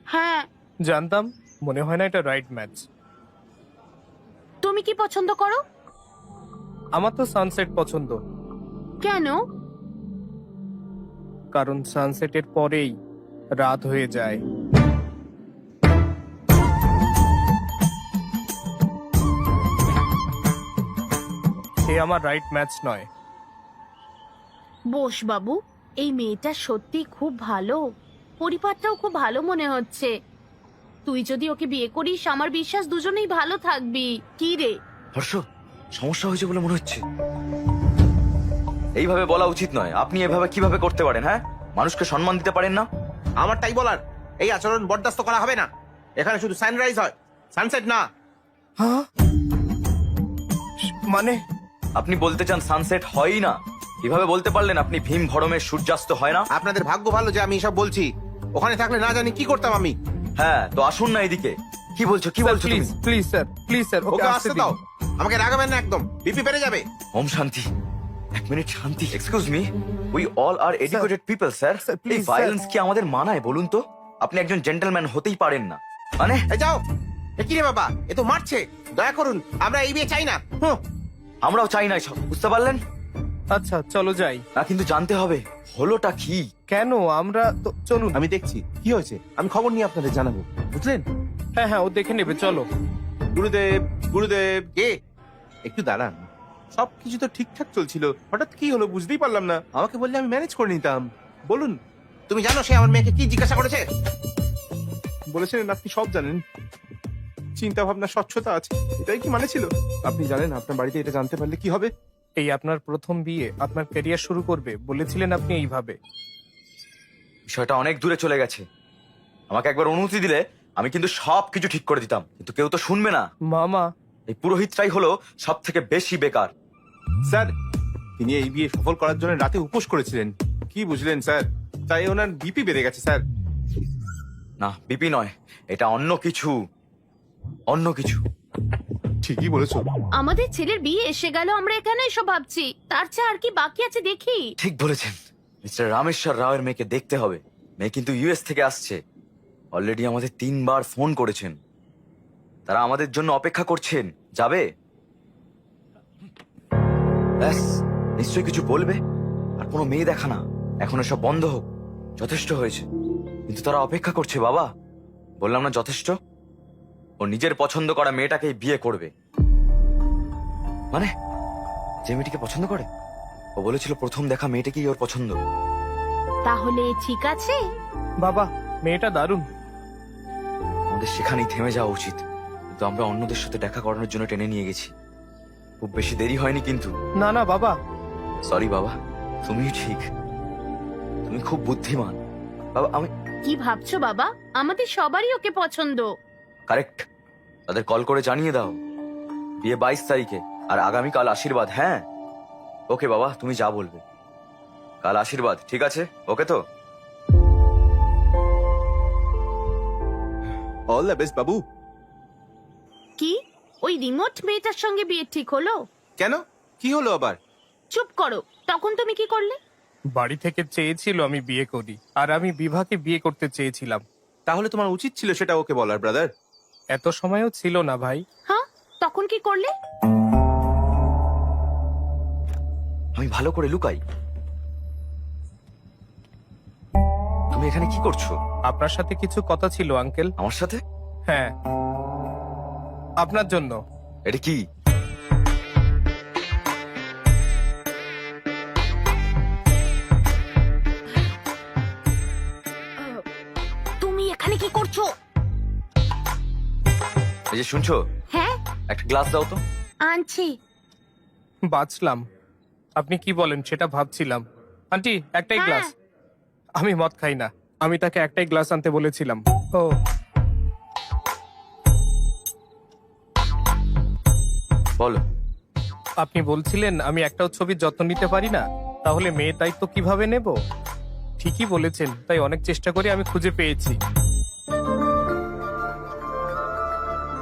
হ্যাঁ। জানতাম, মনে হয় না এটা রাইট ম্যাচ। তুমি কি পছন্দ করো? আমার তো সানসেট পছন্দ, কেন? কারণ সানসেটের পরেই রাত হয়ে যায়। এ আমার রাইট ম্যাচ নয়। বোস বাবু, এই মেয়েটা সত্যি খুব ভালো, পরিবারটাও খুব ভালো মনে হচ্ছে। তুই যদি ওকে বিয়ে করিস, আমার বিশ্বাস দুজনেই ভালো থাকবি। কি রে? হর্ষ, সমস্যা হয়েছে বলে মনে হচ্ছে। এইভাবে বলা উচিত নয়। আপনি এভাবে কিভাবে করতে পারেন? হ্যাঁ, মানুষকে সম্মান দিতে পারেন না? আমার তাই বলার, এই আচরণ বরদাস্ত করা হবে না। এখানে শুধু সানরাইজ হয়, সানসেট না। হ্যাঁ, মানে আপনি বলতে চান সানসেট হয়ই না? কিভাবে বলতে পারলেন আপনি? ভীম ভরমের সূর্যাস্ত হয় না? আপনাদের ভাগ্য ভালো যে আমি এসব বলছি, ওখানে থাকলে না জানি কি করতাম আমি। হ্যাঁ, তো আসুন না এদিকে। কি বলছো কি বলছো প্লিজ তুমি? প্লিজ স্যার, প্লিজ স্যার, ওকে ওকে আসতে আসতে দিন। দাও, আমাকে রাগাবেন না একদম, বিপি বেড়ে যাবে। ওম শান্তি। এক মিনিট শান্তি। Excuse me, we all are educated people sir. Sir, এই please, ভায়োলেন্স sir. কি আমাদের মানায় বলুন তো? আপনি একজন জেন্টলম্যান হতেই পারেন না মানে? এই যাও, এ কি রে বাবা, এ তো মারছে। দয়া করুন, আমরা এই বিয়ে চাই না। আমরাও চাই না এসব, বুঝতে পারলেন আচ্ছা চলো যাই। না? কিন্তু জানতে হবে হলোটা কি। কেন? আমরা তো চলুন। আমি দেখছি কি হয়েছে, আমি খবর নিয়ে আপনাদের জানাবো, বুঝলেন? হ্যাঁ হ্যাঁ, ও দেখে নেবে, চলো। গুরুদেব, গুরুদেব। কে? একটু দাঁড়ান, সবকিছু তো ঠিকঠাক চলছিল, হঠাৎ কি হলো বুঝতেই পারলাম না। আমাকে বললে আমি ম্যানেজ করে নিতাম। বলুন, তুমি জানো সে আমার মেয়েকে কি জিজ্ঞাসা করেছে? বলেছিলেন আপনি সব জানেন, চিন্তা ভাবনা স্বচ্ছতা আছে, এটাই কি মানে ছিল? আপনি জানেন আপনার বাড়িতে এটা জানতে পারলে কি হবে? এই আপনার প্রথম বিয়ে, আপনার ক্যারিয়ার শুরু করবে, বলেছিলেন আপনি এইভাবে। বিষয়টা অনেক দূরে চলে গেছে। আমাকে একবার অনুমতি দিলে আমি কিন্তু সবকিছু ঠিক করে দিতাম, কিন্তু কেউ তো শুনবে না। মামা, এই পুরোহিতটাই হলো সব থেকে বেশি বেকার। স্যার, তিনি এই বিয়ে সফল করার জন্য রাতে উপোস করেছিলেন। কি বুঝলেন স্যার? তাই ওনার বিপি বেড়ে গেছে স্যার। না, বিপি নয়, এটা অন্য কিছু, অন্য কিছু। ঠিকই বলেছো। আমাদের ছেলের বিয়ে এসে গেল, আমরা এখানে এসব ভাবছি। তার চেয়ে আর কি বাকি আছে দেখি। ঠিক বলেছেন। মিস্টার রামেশ্বর রাওয়ের মেয়েকে দেখতে হবে। মেয়ে কিন্তু ইউএস থেকে আসছে। অলরেডি আমাদের 3 বার ফোন করেছেন। তারা আমাদের জন্য অপেক্ষা করছেন। যাবে? ব্যাস, নিশ্চয়ই কিছু বলবে। আর কোনো মেয়ে দেখা না, এখন এসব বন্ধ হোক, যথেষ্ট হয়েছে। কিন্তু তারা অপেক্ষা করছে বাবা। বললাম না যথেষ্ট? ও নিজের পছন্দ করা মেয়েটাকেই বিয়ে করবে। মানে যে মেয়েটিকে পছন্দ করে? ও বলেছিল প্রথম দেখা মেয়েটাকেই ওর পছন্দ। তাহলে ঠিক আছে। বাবা, মেয়েটা দারুণ। আমাদের সেখানেই থেমে যাওয়া উচিত, কিন্তু আমরা অন্যদের সাথে দেখা করানোর জন্য টেনে নিয়ে গেছি। খুব বেশি দেরি হয়নি কিন্তু। না না বাবা, সরি বাবা, তুমি ঠিক, তুমি খুব বুদ্ধিমান বাবা। আমি কি ভাবছো বাবা? আমাদের সবারই ওকে পছন্দ। কারেক্ট। তাদের কল করে জানিয়ে দাও বিয়ে 22 তারিখে, আর আগামীকাল আশীর্বাদ। হ্যাঁ ওকে বাবা, তুমি যা বলবে। কাল আশীর্বাদ, ঠিক আছে? ওকে তো? অল দ্য বেস্ট বাবু। কি? ওই রিমোট মেয়েটার সঙ্গে বিয়ে ঠিক হলো? কেন, কি হলো আবার? চুপ করো। তখন তুমি কি করলে? বাড়ি থেকে চেয়েছিল আমি বিয়ে করি, আর আমি বিভাকে বিয়ে করতে চেয়েছিলাম। তাহলে তোমার উচিত ছিল সেটা ওকে বলার, ব্রাদার। এত সময়ও ছিল না ভাই। হ্যাঁ, তখন কি করলে? আমি ভালো করে লুকাই। তুমি এখানে কি করছো? আপনার সাথে কিছু কথা ছিল আঙ্কেল। আমার সাথে? হ্যাঁ, আপনার জন্য। এটা কি? তুমি এখানে কি করছো? এই যে শুনছো, হ্যাঁ, একটা গ্লাস দাও তো। আনছি। বাঁচলাম। আপনি কি বলেন সেটা ভাবছিলাম। আন্টি, একটাই হ্যাঁ। গ্লাস। আমি মদ খাই না, আমি তাকে একটাই গ্লাস আনতে বলেছিলাম। ও বলো। আপনি বলছিলেন আমি একটাও ছবির যত্ন নিতে পারি না, তাহলে মেয়ের দায়িত্ব কিভাবে নেব? ঠিকই বলেছেন, তাই অনেক চেষ্টা করে আমি খুঁজে পেয়েছি।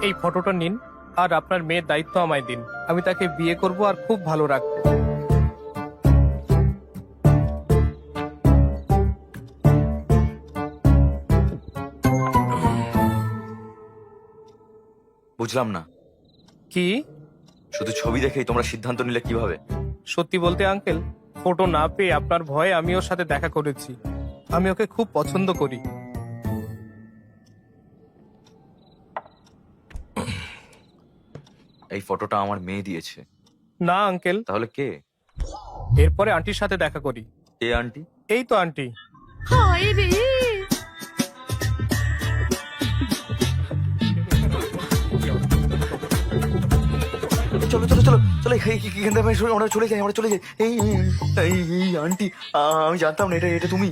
এই ফটোটা নিন, আর আপনার মেয়ের দায়িত্ব আমায় দিন। আমি তাকে বিয়ে করব আর খুব ভালো রাখবো। বুঝলাম না, কি? শুধু ছবি দেখেই তোমরা সিদ্ধান্ত নিলে কিভাবে? সত্যি বলতে আঙ্কেল, ফটো না পেয়ে আপনার ভয়ে আমি ওর সাথে দেখা করেছি। আমি ওকে খুব পছন্দ করি। এই ফটোটা আমার মেয়ে দিয়েছে। না আঙ্কেল, তাহলে কে? এরপরে আন্টির সাথে দেখা করি। কে আন্টি? এই তো আন্টি। হায় রে, চলো চলো চলো চলো, এখান থেকে আমরা চলে যাই, আমরা চলে যাই। এই এই এই আন্টি, আমি জানতাম না এটা এটা তুমি।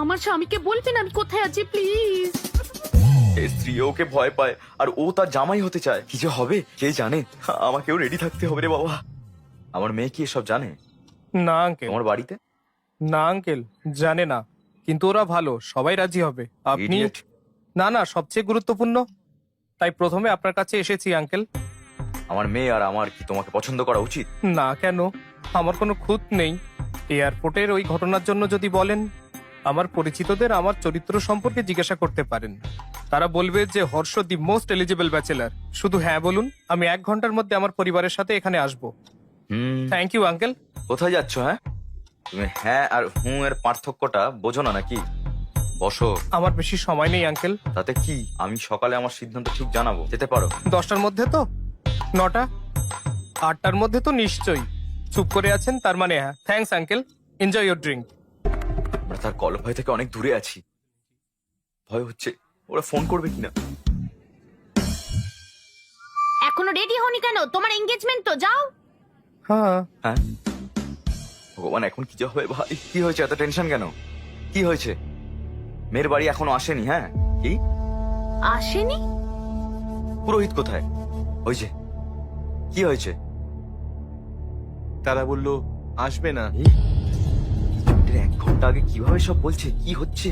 আমার স্বামীকে বলবেন আমি কোথায় আছি প্লিজ। এই স্ত্রী ওকে ভয় পায় আর ও তার জামাই হতে চায়। কি যে হবে কে জানে। আমাকেও রেডি থাকতে হবে রে বাবা। আমার মেয়ে কি এসব জানে? না আঙ্কেল, তোমার বাড়িতে? না আঙ্কেল, জানে না, কিন্তু ওরা ভালো, সবাই রাজি হবে। আপনি Idiot. না না, সবচেয়ে গুরুত্বপূর্ণ, তাই প্রথমে আপনার কাছে এসেছি আঙ্কেল। আমার মেয়ে আর আমার কি তোমাকে পছন্দ করা উচিত? না কেন, আমার কোনো খুঁত নেই। এয়ারপোর্টের ওই ঘটনার জন্য যদি বলেন, আমার পরিচিতদের আমার চরিত্র সম্পর্কে জিজ্ঞাসা করতে পারেন। তারা বলবে যে Harsh the most eligible bachelor. শুধু হ্যাঁ বলুন, আমি 1 ঘন্টার মধ্যে আমার পরিবারের সাথে এখানে আসবো। Thank you uncle. কোথায় যাচ্ছ? হ্যাঁ, তুমি হ্যাঁ আর হুঁ এর পার্থক্যটা বোঝো না নাকি? বসো। আমার বেশি সময় নেই আঙ্কেল। তাতে কি, আমি সকালে আমার সিদ্ধান্ত ঠিক জানাবো। যেতে পারো। 10টার মধ্যে তো? 9টা? 8টার মধ্যে তো নিশ্চয়ই। চুপ করে আছেন, তার মানে হ্যাঁ। Thanks uncle, enjoy your drink. আমরা তার কল ভয় থেকে অনেক দূরে আছি। ভয় হচ্ছে ওরা ফোন করবে কিনা। এখনো রেডি হওনি কেন? তোমার এঙ্গেজমেন্ট তো, যাও। হ্যাঁ, হ্যাঁ, ভগবান এখন কি যে হবে ভাই। কি হয়েছে, এত টেনশন কেন? কি হয়েছে? মেয়ের বাড়ি এখনো আসেনি? হ্যাঁ, কি আসেনি? পুরোহিত কোথায়? ওই যে, কি হয়েছে? তারা বললো আসবে না। 1 ঘন্টা আগে কিভাবে সব বলছে? কি হচ্ছে?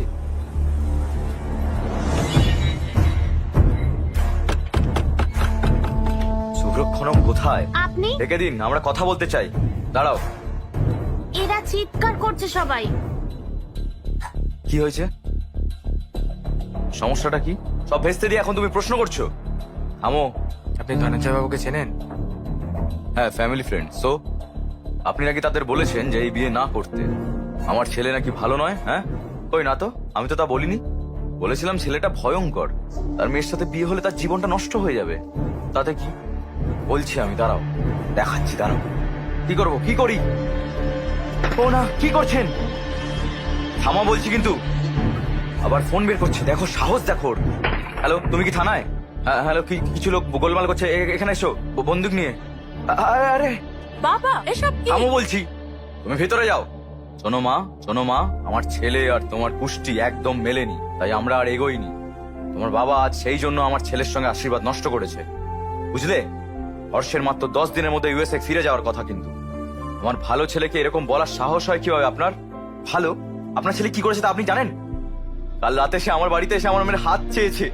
সুরক্ষণম কোথায়? আপনি? ডেকে দিন, আমরা কথা বলতে চাই। দাঁড়াও। এরা চিৎকার করছে সবাই। কি হয়েছে? সমস্যাটা কি? সব ভেস্তে দিয়ে এখন তুমি প্রশ্ন করছো? থামো। আপনি ধনঞ্জয় বাবুকে চেনেন? হ্যাঁ, ফ্যামিলি ফ্রেন্ড। সো আপনি নাকি তাদের বলেছেন যে এই বিয়ে না করতে। আমার ছেলে নাকি ভালো নয়? হ্যাঁ, কই না তো, আমি তো তা বলিনি। বলেছিলাম ছেলেটা ভয়ঙ্কর, তার মেয়ের সাথে বিয়ে হলে তার জীবনটা নষ্ট হয়ে যাবে। তাতে কি? বলছি আমি, দাঁড়াও দেখাচ্ছি, দাঁড়াও। কি করবো, কি করি? ও না, কি করছেন? থামা বলছি কিন্তু। আবার ফোন বের করছে, দেখো সাহস দেখো ওর। হ্যালো, তুমি কি থানায়? হ্যাঁ, হ্যালো, কিছু লোক গোলমাল করছে, এখানে এসো বন্দুক নিয়ে। আরে আরে, বাবা এসব কি? থামো বলছি। তুমি ভেতরে যাও। শোনো মা, শোনো মা, আমার ছেলে আর তোমার পুষ্টি একদম মেলেনি, তাই আমরা আর এগোইনি। তোমার বাবা আজ সেই জন্য আমার ছেলের সঙ্গে আশীর্বাদ নষ্ট করেছে, বুঝলে? হর্ষের মাত্র 10 দিনের মধ্যে ইউএসএ ফিরে যাওয়ার কথা, কিন্তু আমার ভালো ছেলেকে এরকম বলার সাহস হয় কিভাবে আপনার? ভালো, আপনার ছেলে কি করেছে তা আপনি জানেন? কাল রাতে সে আমার বাড়িতে এসে আমার মেয়ের হাত চেয়েছে।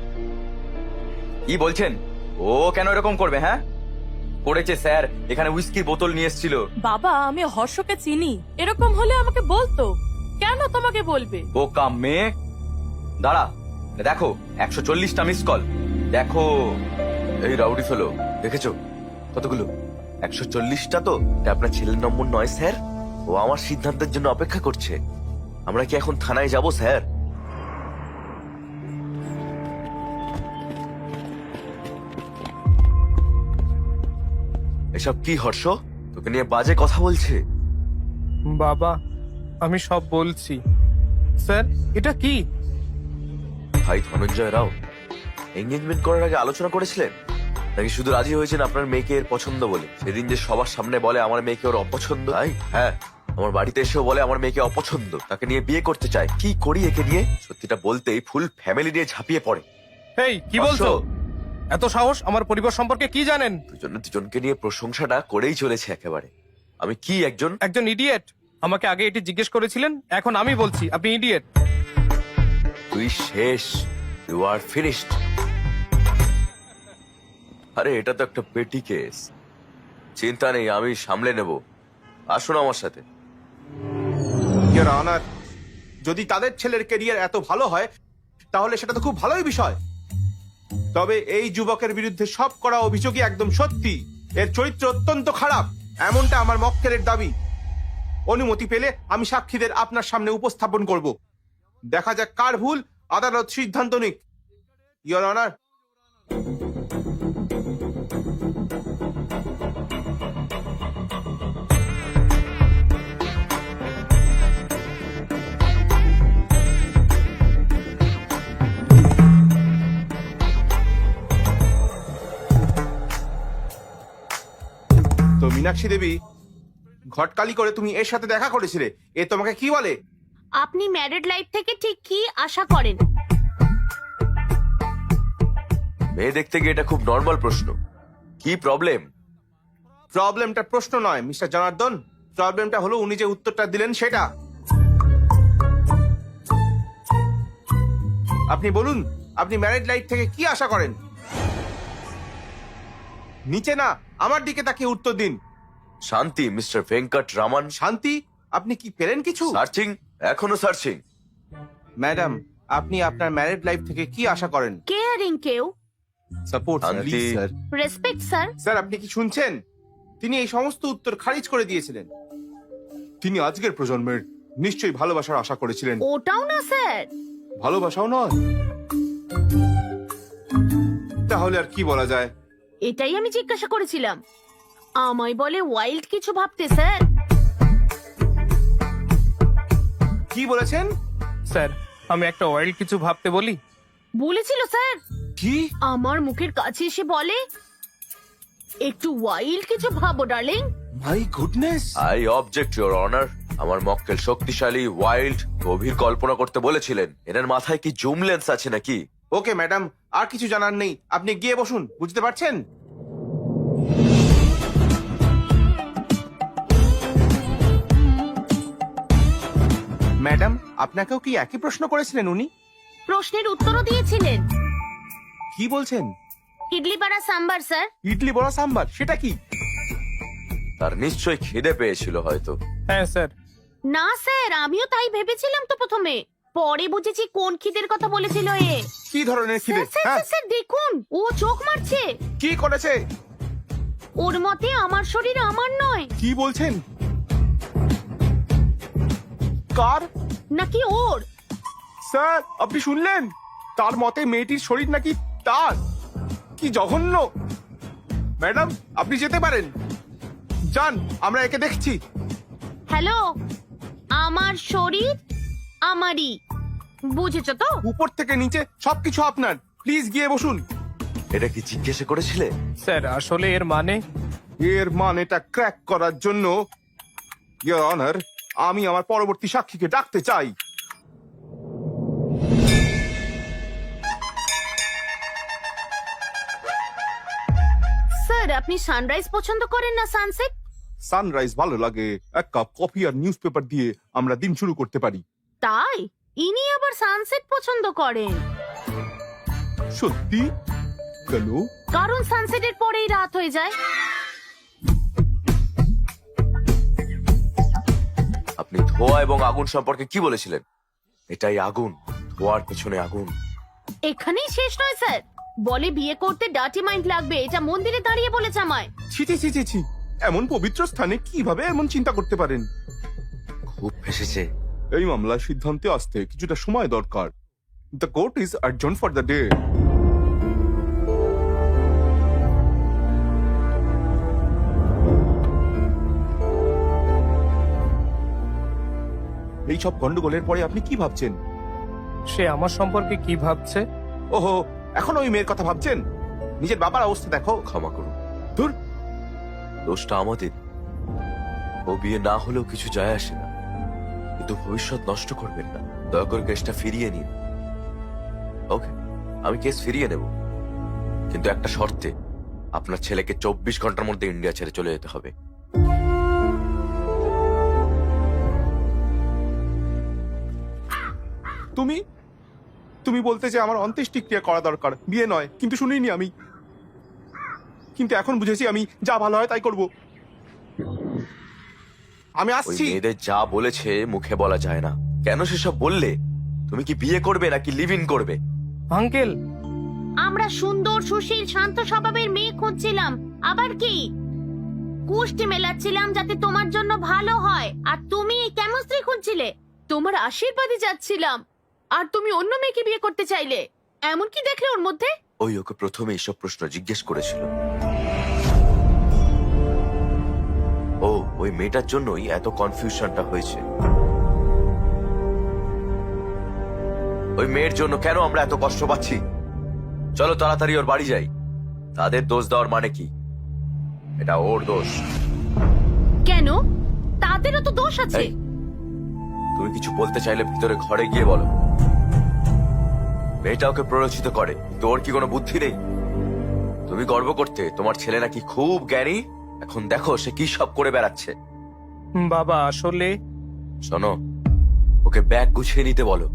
কি বলছেন? ও কেন এরকম করবে? হ্যাঁ, করেছে স্যার, এখানে উইস্কির বোতল নিয়ে এসেছিল। বাবা আমি হর্ষকে চিনি, এরকম হলে আমাকে বলতো। কেন তোমাকে বলবে? বোকা মেয়ে। দাঁড়া, দেখো 140টা মিস কল। দেখো, এই রাউডি ফেলো, দেখেছো কতগুলো? 140টা তো? এটা আপনার ছেলের নম্বর নয় স্যার, ও আমার সিদ্ধান্তের জন্য অপেক্ষা করছে। আমরা কি এখন থানায় যাব স্যার? এসব কি হর্ষ? তোকে নিয়ে বাজে কথা বলছে। বাবা আমি সব বলছি। স্যার, এটা কি? ভাই ধনঞ্জয় রাও, এঙ্গেজমেন্ট করার আগে আলোচনা করেছিলেন নাকি শুধু রাজি হয়েছেন আপনার মেয়েকে এর পছন্দ বলে? সেদিন যে সবার সামনে বলে আমার মেয়েকে ওর অপছন্দ। হ্যাঁ, আমার বাড়িতে এসেও বলে আমার মেয়েকে অপছন্দ, তাকে নিয়ে বিয়ে করতে চায়। কি করি একে নিয়ে? সত্যিটা বলতেই ফুল ফ্যামিলি নিয়ে ঝাঁপিয়ে পড়ে। এই কি বলছো? এত সাহস? আমার পরিবার সম্পর্কে কি জানেন? দুজনকে নিয়ে প্রশংসাটা করেই চলেছে একেবারে। আমি কি একজন ইডিয়েট। আমাকে আগে এটি জিজ্ঞেস করেছিলেন, এখন আমি বলছি আপনি ইডিয়েট। তুই শেষ, ইউ আর ফিনিশড। আরে এটা তো একটা পেটি কেস, চিন্তা নেই, আমি সামলে নেব। আসুন আমার সাথে। ইওর অনার, যদি তাদের ছেলের কেরিয়ার এত ভালো হয় তাহলে সেটা তো খুব ভালোই বিষয়। তবে এই যুবকের বিরুদ্ধে সব করা অভিযোগই একদম সত্যি। এর চরিত্র অত্যন্ত খারাপ, এমনটা আমার মক্কেলের দাবি। অনুমতি পেলে আমি সাক্ষীদের আপনার সামনে উপস্থাপন করব। দেখা যাক কার ভুল, আদালত সিদ্ধান্ত নিক। Your honour. তো মীনাক্ষী দেবী, ঘটকালি করে তুমি এর সাথে দেখা করেছিলে, এ তোমাকে কি বলে? আপনি ম্যারিড লাইফ থেকে ঠিক কি আশা করেন? মেয়ে দেখতে গিয়ে এটা খুব নর্মাল প্রশ্ন। কি প্রবলেম? প্রবলেমটা প্রশ্ন নয় মিস্টার জনার্দন, প্রবলেমটা হলো উনি যে উত্তরটা দিলেন সেটা। আপনি বলুন, আপনি ম্যারিড লাইফ থেকে কি আশা করেন? নিচে না, আমার দিকে তাকিয়ে উত্তর দিন। শান্তি, মিস্টার ভেঙ্কট রামান। শান্তি? আপনি কি পেলেন কিছু? সার্চিং, এখনো সার্চিং। ম্যাডাম, আপনি আপনার ম্যারিড লাইফ থেকে কি আশা করেন? কেয়ারিং কেউ, সাপোর্ট শান্তি। স্যার। Respect sir. স্যার, আপনি কি শুনছেন? তিনি এই সমস্ত উত্তর খারিজ করে দিয়েছিলেন। তিনি আজকের প্রজন্মের নিশ্চয়ই ভালোবাসার আশা করেছিলেন। ওটাও না স্যার। ভালোবাসাও নয়? তাহলে আর কি বলা যায়? এটাই আমি জিজ্ঞাসা করেছিলাম। আমায় বলে ওয়াইল্ড কিছু ভাবতে স্যার। কি বলেছেন? স্যার, আমি একটা ওয়াইল্ড কিছু ভাবতে বলি। বলেছিল স্যার। কি? আমার মুখের কাছে এসে বলে একটু ওয়াইল্ড কিছু ভাবো darling. My goodness. I object your honour. আমার মক্কেল শক্তিশালী, ওয়াইল্ড, গভীর কল্পনা করতে বলেছিলেন। এনার মাথায় কি জুম লেন্স আছে নাকি? ওকে ম্যাডাম, আর কিছু জানার নেই, আপনি গিয়ে বসুন। বুঝতে পারছেন? ম্যাডাম, আপনাকেও কি একই প্রশ্ন করেছিলেন উনি? প্রশ্নের উত্তরও দিয়েছিলেন। কি বলছেন? ইডলি পাড়া সাম্বার স্যার। ইডলি বড়া সাম্বার, সেটা কি? তার নিশ্চয়ই খিদে পেয়েছিল হয়তো। হ্যাঁ স্যার। না স্যার, আমিও তাই ভেবেছিলাম তো প্রথমে, পরে বুঝেছি কোন খিদের কথা বলেছিল এ। কি ধরনের খিদে? স্যার, স্যার, হ্যাঁ, স্যার, স্যার, দেখুন ও চোখ মারছে। কি করেছে? ওর মতে আমার শরীর আমার নয়। কি বলছেন? কার? নাকি ওর। স্যার, আপনি শুনলেন? তার মতে মেয়েটির শরীর নাকি তার। কি জঘন্য! ম্যাডাম, আপনি যেতে পারেন, যান, আমরা একে দেখছি। হ্যালো, আমার শরীর আমারই, বুঝেছো তো? উপর থেকে নিচে সবকিছু আপনার। প্লিজ গিয়ে বসুন। এটা কি জিজ্ঞাসা করেছিলে? স্যার, আসলে এর মানে এর মানেটা ক্র্যাক করার জন্য ইওর অনার, আমি আমার পরবর্তী সাক্ষীকে ডাকতে চাই। স্যার, আপনি সানরাইজ পছন্দ করেন না সানসেট? সানরাইজ ভালো লাগে, এক কাপ কফি আর নিউজ পেপার দিয়ে আমরা দিন শুরু করতে পারি। তাই ইনি আবার সানসেট পছন্দ করেন? সত্যি? কেন? কারণ সানসেটের পরেই রাত হয়ে যায়। আপনি ধোঁয়া এবং আগুন সম্পর্কে কি বলেছিলেন? এটাই আগুন, ধোঁয়ার পেছনে আগুন। এখানেই শেষ নয় স্যার, বলে বিয়ে করতে ডার্টি মাইন্ড লাগবে, এটা মন্দিরে দাঁড়িয়ে বলেছে আমায়। ছি ছি ছি ছি ছি, এমন পবিত্র স্থানে কিভাবে এমন চিন্তা করতে পারেন? খুব ফেসেছে। এই মামলার সিদ্ধান্তে আসতে কিছুটা সময় দরকার। The court is অ্যাডজন্ড for the day. এই সব গন্ডগোলের পরে আপনি কি ভাবছেন? সে আমার সম্পর্কে কি ভাবছে? ওহো, এখন ওই মেয়ের কথা ভাবছেন? নিজের বাবার অবস্থা দেখো। ক্ষমা করুন, ধুর, দোষটা আমাদের। ও বিয়ে না হলেও কিছু যায় আসে না, কিন্তু ভবিষ্যৎ নষ্ট করবেন না। দয়া করে কেসটা ফিরিয়ে নিন। ওকে, আমি কেস ফিরিয়ে নেব। কিন্তু একটা শর্তে, আপনার ছেলেকে 24 ঘন্টার মধ্যে ইন্ডিয়া ছেড়ে চলে যেতে হবে। তুমি তুমি বলতে যে আমার অন্ত্যেষ্টিক্রিয়া করা দরকার, বিয়ে নয়, কিন্তু শুনিনি আমি। কিন্তু এখন বুঝেছি আমি যা ভালো হয় তাই করব। আমি ওই আসছি। মেয়েদের যা বলেছে মুখে বলা যায় না। কেন সেসব বললে? তুমি কি বিয়ে করবে নাকি লিভ ইন করবে? আঙ্কেল, আমরা সুন্দর সুশীল শান্ত স্বভাবের মেয়ে খুঁজছিলাম, আবার কি কুষ্টি মেলাচ্ছিলাম যাতে তোমার জন্য ভালো হয়। আর তুমি কেমন স্ত্রী খুঁজছিলে? তোমার আশীর্বাদে যাচ্ছিলাম, আর তুমি অন্য মেয়েকে বিয়ে করতে চাইলে। এমন কি দেখলে ওর মধ্যে? ওই ওকে প্রথমে এইসব প্রশ্ন জিজ্ঞেস করেছিল। ও ওই মেয়েটার জন্যই এত কনফিউশনটা হয়েছে। ওই মেয়ের জন্য কেন আমরা এত কষ্ট পাচ্ছি? চলো তাড়াতাড়ি ওর বাড়ি যাই। তাদের দোষ দেওয়ার মানে কি? এটা ওর দোষ। কেন? তাদেরও তো দোষ আছে। এই, তুমি কিছু বলতে চাইলে ভিতরে ঘরে গিয়ে বলো। মেয়েটা ওকে প্ররোচিত করে, কিন্তু ওর কি কোনো বুদ্ধি নেই? তুমি গর্ব করতে তোমার ছেলে নাকি খুব জ্ঞানী, এখন দেখো সে কি সব করে বেড়াচ্ছে। বাবা আসলে শোনো, ওকে ব্যাগ গুছিয়ে নিতে বলো।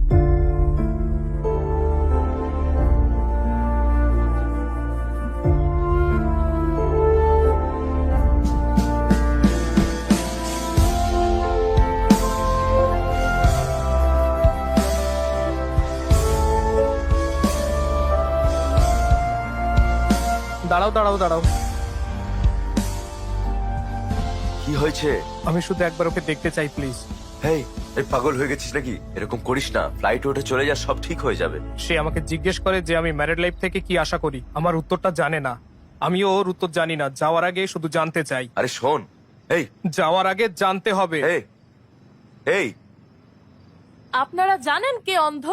দাঁড়াও দাঁড়াও দাঁড়াও, কি হয়েছে? আমি শুধু একবার ওকে দেখতে চাই প্লিজ। হেই, এই পাগল হয়ে গেছিস নাকি? এরকম করিস না, ফ্লাইটে উঠে চলে যা, সব ঠিক হয়ে যাবে। সে আমাকে জিজ্ঞেস করে যে আমি ম্যারিড লাইফ থেকে কি আশা করি। আমার উত্তরটা জানে না, আমিও ওর উত্তর জানি না। যাওয়ার আগে শুধু জানতে চাই। আরে শোন, এই যাওয়ার আগে জানতে হবে। এই এই আপনারা জানেন কে অন্ধ?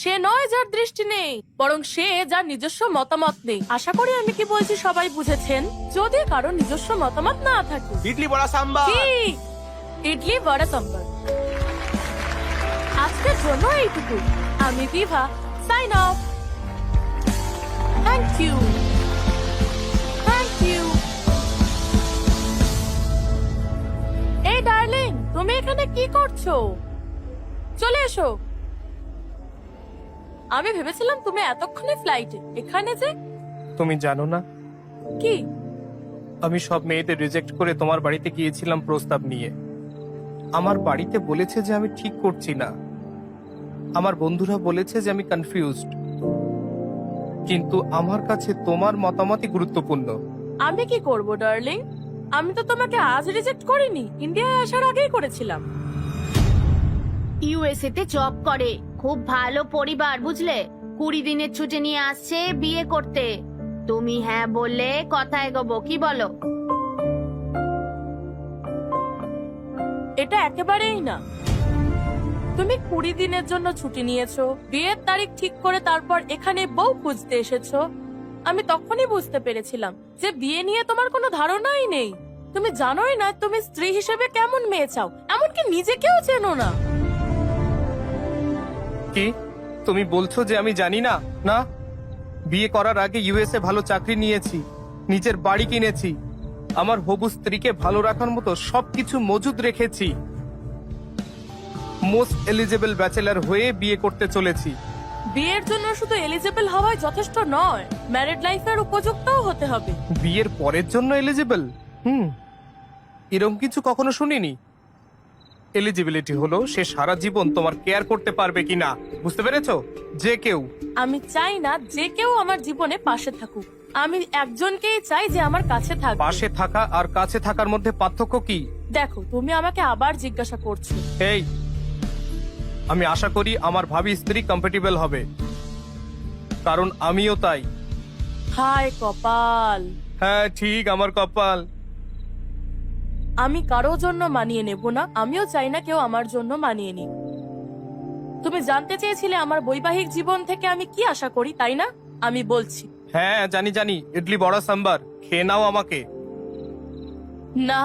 সে নয় যার দৃষ্টি নেই, বরং সে যার নিজস্ব মতামত নেই। আশা করি আমি কি বলছি সবাই বুঝেছেন। যদি কারো নিজস্ব মতামত না থাকে, ইডলি বড়া সাম্বার। কি ইডলি বড়া সাম্বার। আজকের জন্য এইটুকু। আমি Vibha, sign off. Thank you, thank you. এই ডার্লিং, তুমি এখানে কি করছো? চলে এসো। আমি ভেবেছিলাম তুমি এতক্ষণে ফ্লাইটে, এখানে যে। তুমি জানো না, কি? আমি সব মেয়েদের রিজেক্ট করে তোমার বাড়িতে গিয়েছিলাম প্রস্তাব নিয়ে। আমার বাড়িতে বলেছে যে আমি ঠিক করছি না, আমার বন্ধুরা বলেছে যে আমি কনফিউজড, কিন্তু আমার কাছে তোমার মতামতই গুরুত্বপূর্ণ। আমি কি করব ডার্লিং? আমি তো তোমাকে আজ রিজেক্ট করিনি, ইন্ডিয়ায় আসার আগেই করেছিলাম। ইউএসএ তে জব করে, খুব ভালো পরিবার, বুঝলে। 20 দিনের ছুটি নিয়ে আসছে বিয়ে করতে। তুমি হ্যাঁ বললে কথা এগোবো, কি বলো? এটা একেবারেই না। তুমি 20 দিনের জন্য ছুটি নিয়েছো, বিয়ের তারিখ ঠিক করে তারপর এখানে বউ খুঁজতে এসেছো। আমি তখনই বুঝতে পেরেছিলাম যে বিয়ে নিয়ে তোমার কোনো ধারণাই নেই। তুমি জানোই না তুমি স্ত্রী হিসেবে কেমন মেয়ে চাও, এমনকি নিজেকেও চেনো না। কি তুমি বলছো যে আমি জানি না? না, বিয়ে করার আগে ইউএসএ ভালো চাকরি নিয়েছি, নিজের বাড়ি কিনেছি, আমার হবু স্ত্রীকে ভালো রাখার মতো সবকিছু মজুদ রেখেছি। মোস্ট এলিজেবল ব্যাচেলার হয়ে বিয়ে করতে চলেছি। বিয়ের জন্য শুধু এলিজিবল হওয়াই যথেষ্ট নয়, ম্যারিড লাইফের উপযুক্তও হতে হবে। বিয়ের পরের জন্য এলিজিবল? এরকম কিছু কখনো শুনিনি। এলিজিবিলিটি হলো সে সারা জীবন তোমার কেয়ার করতে পারবে কিনা, বুঝতে পেরেছো? যে কেউ। আমি চাই না যে কেউ আমার জীবনে পাশে থাকুক, আমি একজনকেই চাই যে আমার কাছে থাকবে। পাশে থাকা আর কাছে থাকার মধ্যে পার্থক্য কি? দেখো, তুমি আমাকে আবার জিজ্ঞাসা করছো। এই, আমি আশা করি আমার ভাবি স্ত্রী কম্প্যাটিবল হবে, কারণ আমিও তাই। হায় কপাল। হ্যাঁ ঠিক, আমার কপাল। আমি কারো জন্য মানিয়ে নেব না, আমিও চাই না কেউ আমার জন্য মানিয়ে নিক। তুমি জানতে চেয়েছিলে আমার বৈবাহিক জীবন থেকে আমি কি আশা করি, তাই না? আমি বলছি। হ্যাঁ জানি জানি, ইডলি বড়া সাম্বার, খেয়ে নাও আমাকে। না,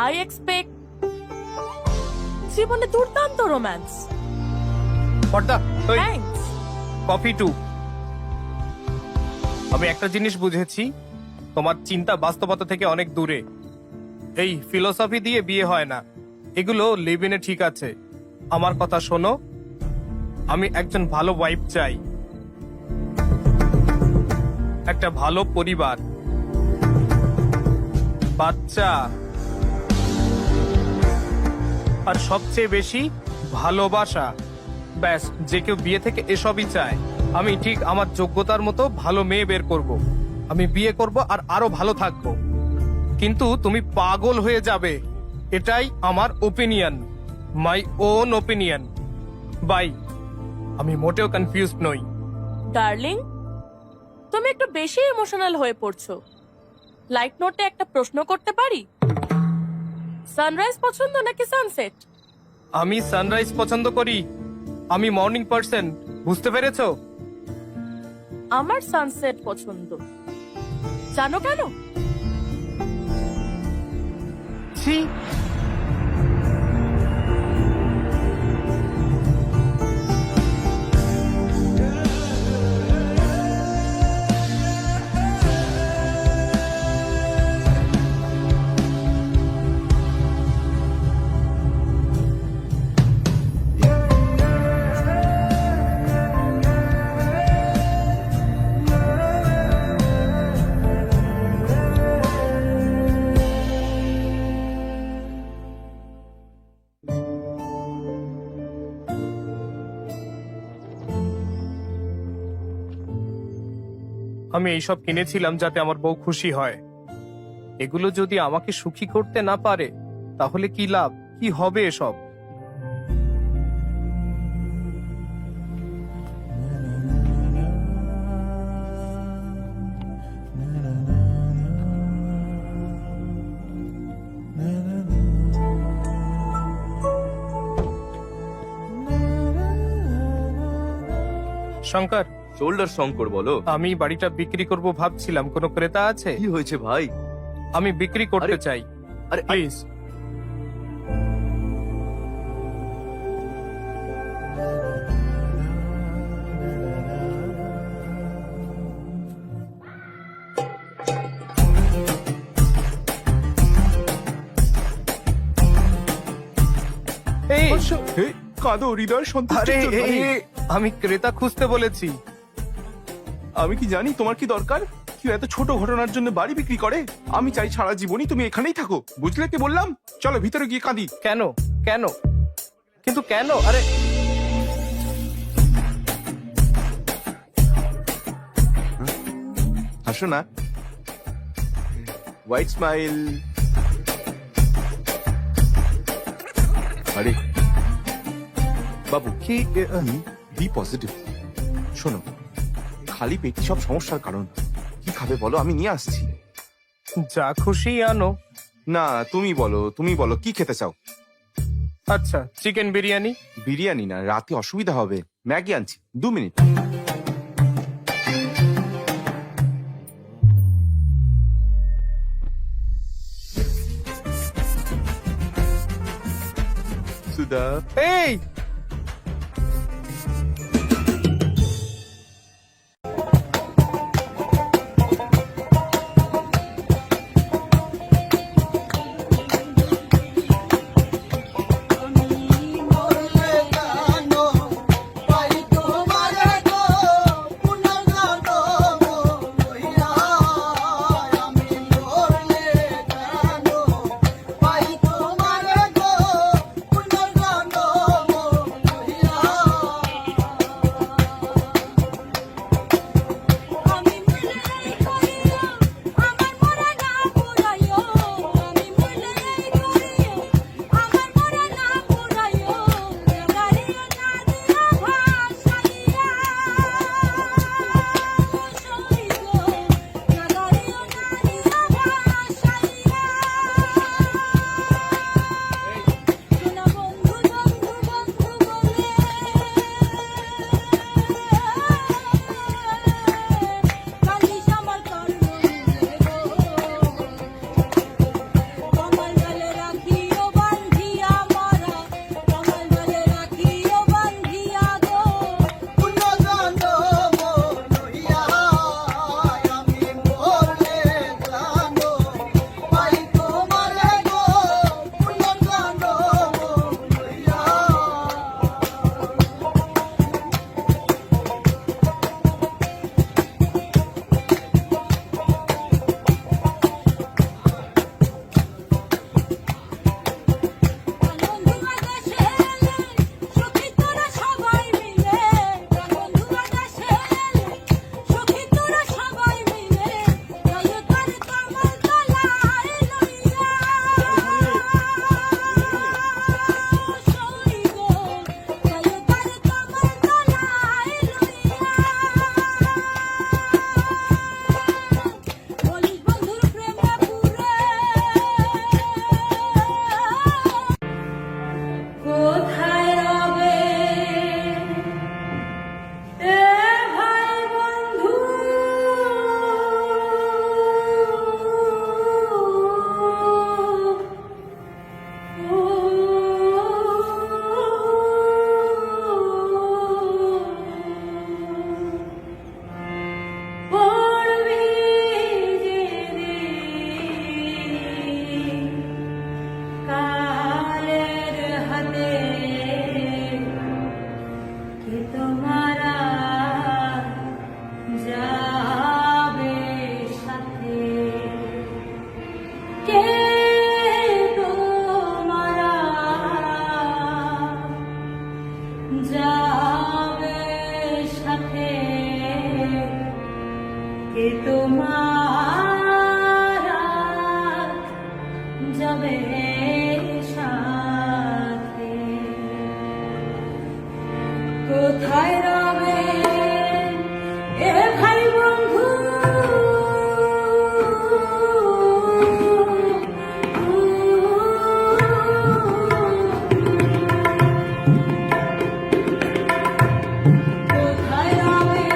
আই এক্সপেক্ট জীবনে দুর্দান্ত রোম্যান্স। পর্দা, ওই থ্যাঙ্কস। Coffee two. আমি একটা জিনিস বুঝেছি, তোমার চিন্তা বাস্তবতা থেকে অনেক দূরে। এই ফিলোসফি দিয়ে বিয়ে হয় না, এগুলো লিভ ইনে ঠিক আছে। আমার কথা শোনো, আমি একজন ভালো ওয়াইফ চাই, একটা ভালো পরিবার, বাচ্চা, আর সবচেয়ে বেশি ভালোবাসা। ব্যাস, যে কেউ বিয়ে থেকে এসবই চায়। আমি ঠিক আমার যোগ্যতার মতো ভালো মেয়ে বের করব। আমি বিয়ে করব আর আরো ভালো থাকবো, কিন্তু তুমি পাগল হয়ে যাবে। এটাই আমার opinion, my own opinion. Bye. আমি মোটেও কনফিউজড নই। ডার্লিং, তুমি একটু বেশি ইমোশনাল হয়ে পড়ছো। লাইট নোটে একটা প্রশ্ন করতে পারি? সানরাইজ পছন্দ নাকি সানসেট? আমি সানরাইজ পছন্দ করি, আমি মর্নিং পার্সন, বুঝতে পেরেছো? আমার সানসেট পছন্দ। জানো কেন? ছি, আমি এইসব কিনেছিলাম যাতে আমার বউ খুশি হয়। এগুলো যদি আমাকে সুখী করতে না পারে তাহলে কি লাভ, কি হবে এসব? শঙ্কর, শোল্ডার শঙ্কর বলো। আমি বাড়িটা বিক্রি করব ভাবছিলাম, কোনো ক্রেতা আছে? কি হয়েছে ভাই? আমি বিক্রি করতে আরে- চাই, আরে প্লিজ। এই, হে, কাঁদো হৃদয় সন্তুষ্টির আরে জন্য। এই, আমি ক্রেতা খুঁজতে বলেছি। আমি কি জানি তোমার কি দরকার? কেউ এত ছোট ঘটনার জন্য বাড়ি বিক্রি করে? আমি চাই সারা জীবনই তুমি এখানেই থাকো, বুঝলে কি বললাম? চলো ভিতরে গিয়ে কাঁদি। কেন কেন কিন্তু কেন? আরে হাসো না, হোয়াইট স্মাইল। আরে বাবু, কি বি পজিটিভ। শোনো, খালি পেটই সব সমস্যার কারণ। কি খাবে বলো, আমি নিয়ে আসছি। যা খুশি আনো। না, তুমি বলো কি খেতে চাও? আচ্ছা, চিকেন বিরিয়ানি। বিরিয়ানি না, রাতে অসুবিধা হবে। ম্যাগি আনছি, 2 মিনিট। সুধা, এই, যাবে সাথে কে তোমার যাবে সাথে কোথায় রবে এ ভাই বন্ধু কোথায় রবে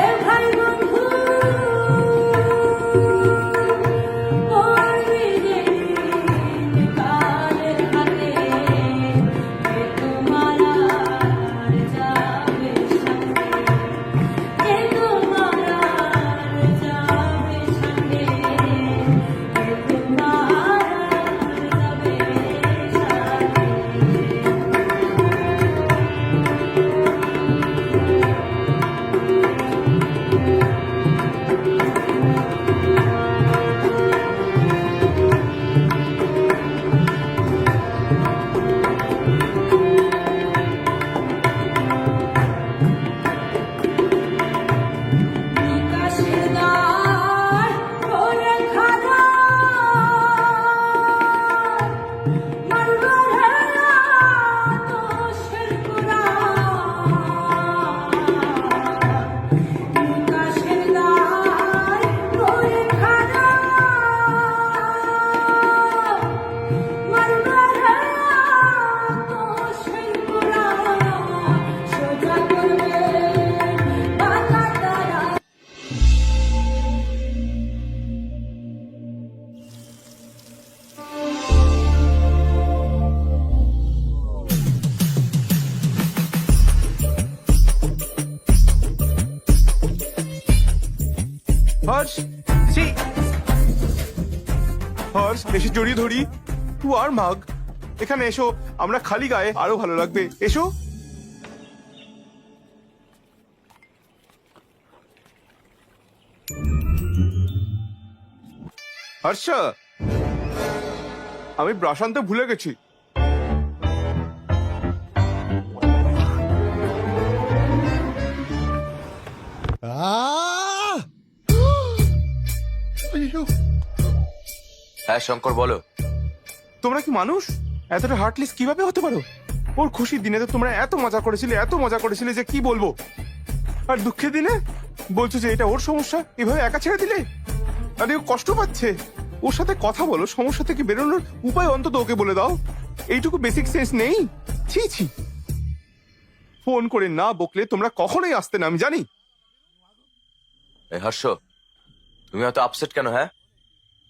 এ ভাই বন্ধু পড়বি যেদিন কালের হাতে কে তোমার যাবে সাথে কে তোমার যাবে সাথে কে তোমার যাবে সাথে বিকাশের দ্বার খোলে খাজা মারবার হেরা দোষের কুড়াল বিকাশের দ্বার খোলে খাজা মারবার হেরা দোষের কুড়াল সোজা করবে বাঁকা তারা হর্ষ ছি হর্ষ এসে জড়িয়ে ধরি তুই আর মাগ এখানে এসো, আমরা খালি গায়ে আরো ভালো লাগবে, এসো। হর্ষ আমি ব্রাশ আনতে ভুলে গেছি। হ্যাঁ শঙ্কর বলো। তোমরা কি মানুষ? এতটা হার্টলেস কিভাবে হতে পারো? ওর খুশির দিনে তো তোমরা এত মজা করেছিলে যে কি বলবো, আর দুঃখের দিনে বলছো যে এটা ওর সমস্যা, এভাবে একা ছেড়ে দিলে। আরে ও কষ্ট পাচ্ছে, ওর সাথে কথা বলো, সমস্যা থেকে বেরোনোর উপায় অন্তত ওকে বলে দাও। এইটুকু বেসিক সেন্স নেই? ছি ছি, ফোন করে না বকলে তোমরা কখনোই আসতে না, আমি জানি। এই হর্ষ, তুমি এত আপসেট কেন? হ্যাঁ,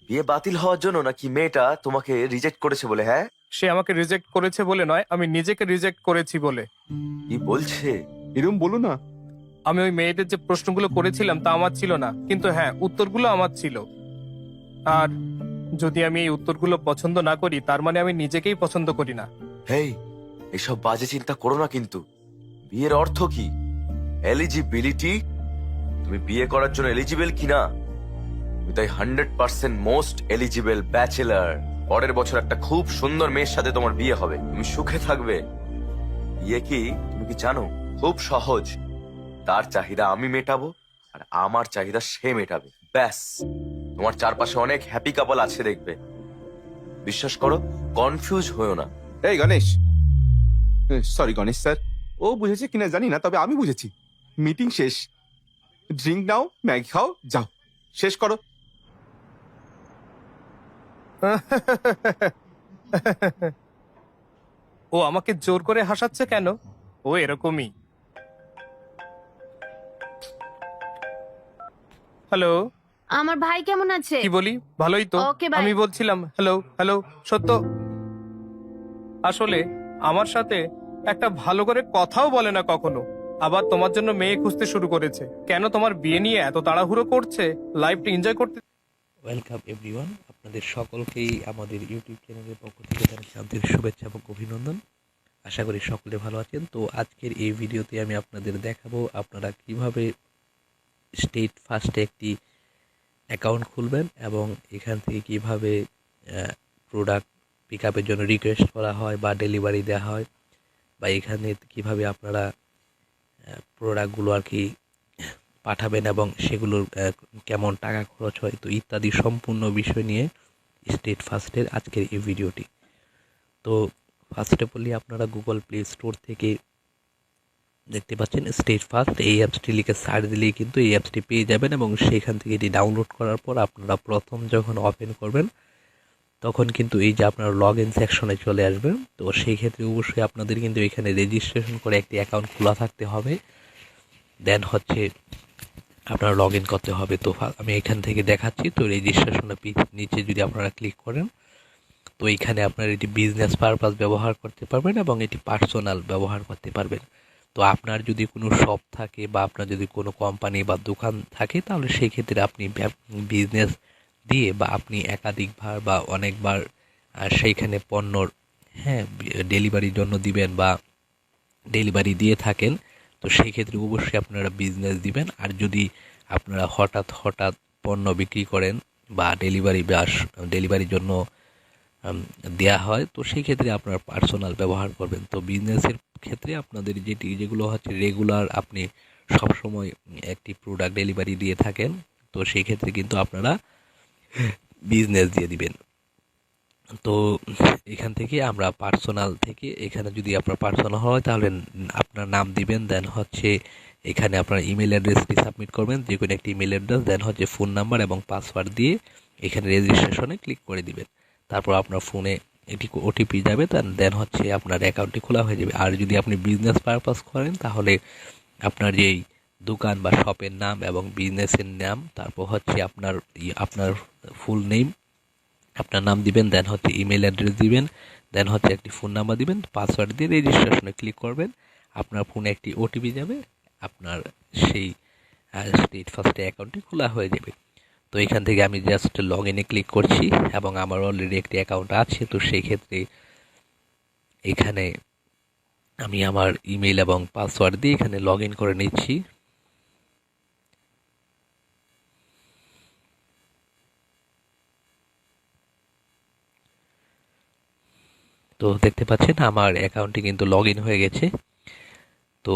বিয়ে বাতিল হওয়ার জন্য নাকি মেয়েটা তোমাকে রিজেক্ট করেছে বলে? হ্যাঁ, সে আমাকে রিজেক্ট করেছে বলে নয়, আমি নিজেকে রিজেক্ট করেছি বলে। কি বলছে? এরকম বলো না। আমি ওই মেয়েদের যে প্রশ্নগুলো করেছিলাম তা আমার ছিল না, কিন্তু হ্যাঁ উত্তরগুলো আমার ছিল। আর যদি আমি এই উত্তরগুলো পছন্দ না করি তার মানে আমি নিজেকেই পছন্দ করি না। হেই, এসব বাজে চিন্তা করো না কিন্তু। বিয়ের অর্থ কি? এলিজিবিলিটি। তুমি বিয়ে করার জন্য এলিজিবল কিনা? তুমি তাই 100% মোস্ট এলিজিবল ব্যাচেলার। পরের বছর একটা খুব সুন্দর মেয়ের সাথে তোমার বিয়ে হবে, তুমি সুখে থাকবে। বিয়ে কি তুমি কি জানো? খুব সহজ। তার চাহিদা আমি মেটাবো আর আমার চাহিদা সে মেটাবে, ব্যাস। তোমার চারপাশে অনেক হ্যাপি কাপল আছে দেখবে। বিশ্বাস করো, কনফিউজ হয়েও না। এই গণেশ, সরি গণেশ স্যার, ও বুঝেছে কিনা জানি না, তবে আমি বুঝেছি। মিটিং শেষ, ড্রিঙ্ক নাও, ম্যাগি খাও, যাও, শেষ করো। ও আমাকে জোর করে হাসাচ্ছে কেন? ও এরকমই। হ্যালো, আমার ভাই কেমন আছে? কি বলি? ভালোই তো। Okay, bye. আমি বলছিলাম হ্যালো হ্যালো। সত্য, আসলে আমার সাথে একটা ভালো করে কথাও বলে না কখনো। আবার তোমার জন্য মেয়ে খুঁজতে শুরু করেছে। কেন তোমার বিয়ে নিয়ে এত তাড়াহুড়ো করছে? লাইফটা এনজয় করতে। ওয়েলকাম এভরিওয়ান, আপনাদের সকলকেই আমাদের ইউটিউব চ্যানেলের পক্ষ থেকে জানাচ্ছি আন্তরিক শুভেচ্ছা এবং অভিনন্দন। আশা করি সকলে ভালো আছেন। তো আজকের এই ভিডিওতে আমি আপনাদের দেখাবো আপনারা কিভাবে স্টেট ফার্স্টে একটি অ্যাকাউন্ট খুলবেন এবং এখান থেকে কিভাবে প্রোডাক্ট পিক আপের জন্য রিকোয়েস্ট করা হয় বা ডেলিভারি দেওয়া হয় বা এখানে কিভাবে আপনারা প্রোডাক্টগুলো আর কি পাঠাবেন এবং সেগুলোর কেমন টাকা খরচ হয় তো ইত্যাদি সম্পূর্ণ বিষয় নিয়ে স্টেট ফার্স্টের আজকের এই ভিডিওটি। তো ফার্স্ট অফ অলি আপনারা গুগল প্লে স্টোর থেকে দেখতে পাচ্ছেন স্টেট ফার্স্ট, এই অ্যাপসটি লিখে সার্চ দিলেই কিন্তু এই অ্যাপসটি পেয়ে যাবেন এবং সেখান থেকে এটি ডাউনলোড করার পর আপনারা প্রথম যখন ওপেন করবেন তখন কিন্তু এই যে আপনার লগ ইন সেকশনে চলে আসবে। তো সেই ক্ষেত্রে অবশ্যই আপনাদের কিন্তু এখানে রেজিস্ট্রেশন করে একটি অ্যাকাউন্ট খোলা থাকতে হবে, দেন হচ্ছে আপনারা লগ ইন করতে হবে। তো আমি এখান থেকে দেখাচ্ছি। তো রেজিস্ট্রেশনের নিচে যদি আপনারা ক্লিক করেন তো এইখানে আপনারা এটি বিজনেস পারপাস ব্যবহার করতে পারবেন এবং এটি পার্সোনাল ব্যবহার করতে পারবেন। তো আপনার যদি কোনো শপ থাকে বা আপনার যদি কোনো কোম্পানি বা দোকান থাকে তাহলে সেই ক্ষেত্রে আপনি বিজনেস দিয়ে বা আপনি একাধিকবার বা অনেকবার সেইখানে পণ্যর ডেলিভারির জন্য দিবেন বা ডেলিভারি দিয়ে থাকেন তো সেই ক্ষেত্রে অবশ্যই আপনারা বিজনেস দিবেন। আর যদি আপনারা হঠাৎ পণ্য বিক্রি করেন বা ডেলিভারির জন্য দেয়া হয় তো সেই ক্ষেত্রে আপনারা পার্সোনাল ব্যবহার করবেন। তো বিজনেসের ক্ষেত্রে আপনাদের যেগুলো হচ্ছে রেগুলার আপনি সবসময় একটি প্রোডাক্ট ডেলিভারি দিয়ে থাকেন তো সেই ক্ষেত্রে কিন্তু আপনারা বিজনেস দিয়ে দিবেন। তো এখান থেকে আমরা পার্সোনাল থেকে এখানে যদি আপনার পার্সোনাল হয় তাহলে আপনার নাম দিবেন, দেন হচ্ছে এখানে আপনার ইমেল অ্যাড্রেসটি সাবমিট করবেন, যে কোনো একটি ইমেল অ্যাড্রেস, দেন হচ্ছে ফোন নাম্বার এবং পাসওয়ার্ড দিয়ে এখানে রেজিস্ট্রেশনে ক্লিক করে দিবেন। তারপর আপনার ফোনে এটি ওটিপি যাবে, দেন হচ্ছে আপনার অ্যাকাউন্টটি খোলা হয়ে যাবে। আর যদি আপনি বিজনেস পারপাস করেন তাহলে আপনার যেই দোকান বা শপের নাম এবং বিজনেসের নাম, তারপর হচ্ছে আপনার ফুল নেম, আপনার নাম দিবেন, দেন হচ্ছে ইমেল অ্যাড্রেস দিবেন, দেন হচ্ছে একটি ফোন নাম্বার দিবেন, পাসওয়ার্ড দিয়ে রেজিস্ট্রেশনে ক্লিক করবেন। আপনার ফোনে একটি ওটিপি যাবে, আপনার সেই স্টেট ফার্স্টে অ্যাকাউন্টটি খোলা হয়ে যাবে। তো এখান থেকে আমি জাস্ট লগ ইনে ক্লিক করছি এবং আমার অলরেডি একটি অ্যাকাউন্ট আছে। তো সেই ক্ষেত্রে এখানে আমি আমার ইমেল এবং পাসওয়ার্ড দিয়ে এখানে লগ ইন করে নিচ্ছি। তো দেখতে পাচ্ছেন আমার অ্যাকাউন্টটি কিন্তু লগ ইন হয়ে গেছে। তো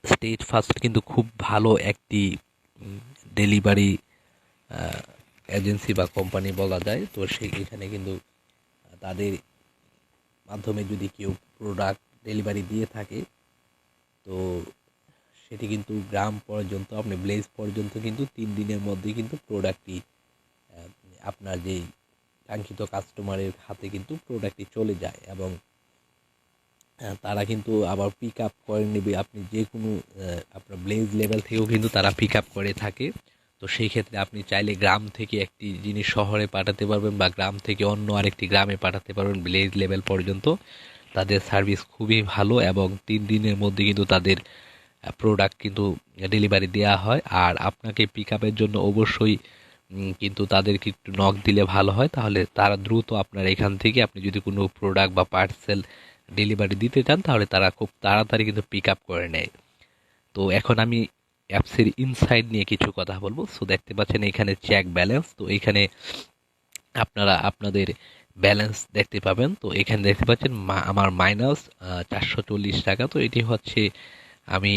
স্টেট ফার্স্ট কিন্তু খুব ভালো একটি ডেলিভারি এজেন্সি বা কোম্পানি বলা যায়। তো এখানে কিন্তু তাদের মাধ্যমে যদি কেউ প্রোডাক্ট ডেলিভারি দিয়ে থাকে তো সেটি কিন্তু গ্রাম পর্যন্ত আপনি ব্লেজ পর্যন্ত কিন্তু 3 দিনের মধ্যে কিন্তু প্রোডাক্টটি আপনার যেই কাঙ্ক্ষিত কাস্টমারের হাতে কিন্তু প্রোডাক্টটি চলে যায় এবং তারা কিন্তু আবার পিক আপ করে নেবে। আপনি যে কোনো আপনার ব্লেজ লেভেল থেকেও কিন্তু তারা পিক আপ করে থাকে। তো সেই ক্ষেত্রে আপনি চাইলে গ্রাম থেকে একটি জিনিস শহরে পাঠাতে পারবেন বা গ্রাম থেকে অন্য আরেকটি গ্রামে পাঠাতে পারবেন ব্লেজ লেভেল পর্যন্ত। তাদের সার্ভিস খুবই ভালো এবং 3 দিনের মধ্যে কিন্তু তাদের প্রোডাক্ট কিন্তু ডেলিভারি দেওয়া হয়। আর আপনাকে পিক আপের জন্য অবশ্যই কিন্তু তাদেরকে একটু নক দিলে ভালো হয়, তাহলে তারা দ্রুত আপনার এখান থেকে আপনি যদি কোনো প্রোডাক্ট বা পার্সেল ডেলিভারি দিতে চান তাহলে তারা খুব তাড়াতাড়ি কিন্তু পিক আপ করে নেয়। তো এখন আমি অ্যাপসের ইনসাইড নিয়ে কিছু কথা বলবো। সো দেখতে পাচ্ছেন এখানে চেক ব্যালেন্স, তো এখানে আপনারা আপনাদের ব্যালেন্স দেখতে পাবেন। তো এখানে দেখতে পাচ্ছেন আমার মাইনাস 440 টাকা। তো এটি হচ্ছে আমি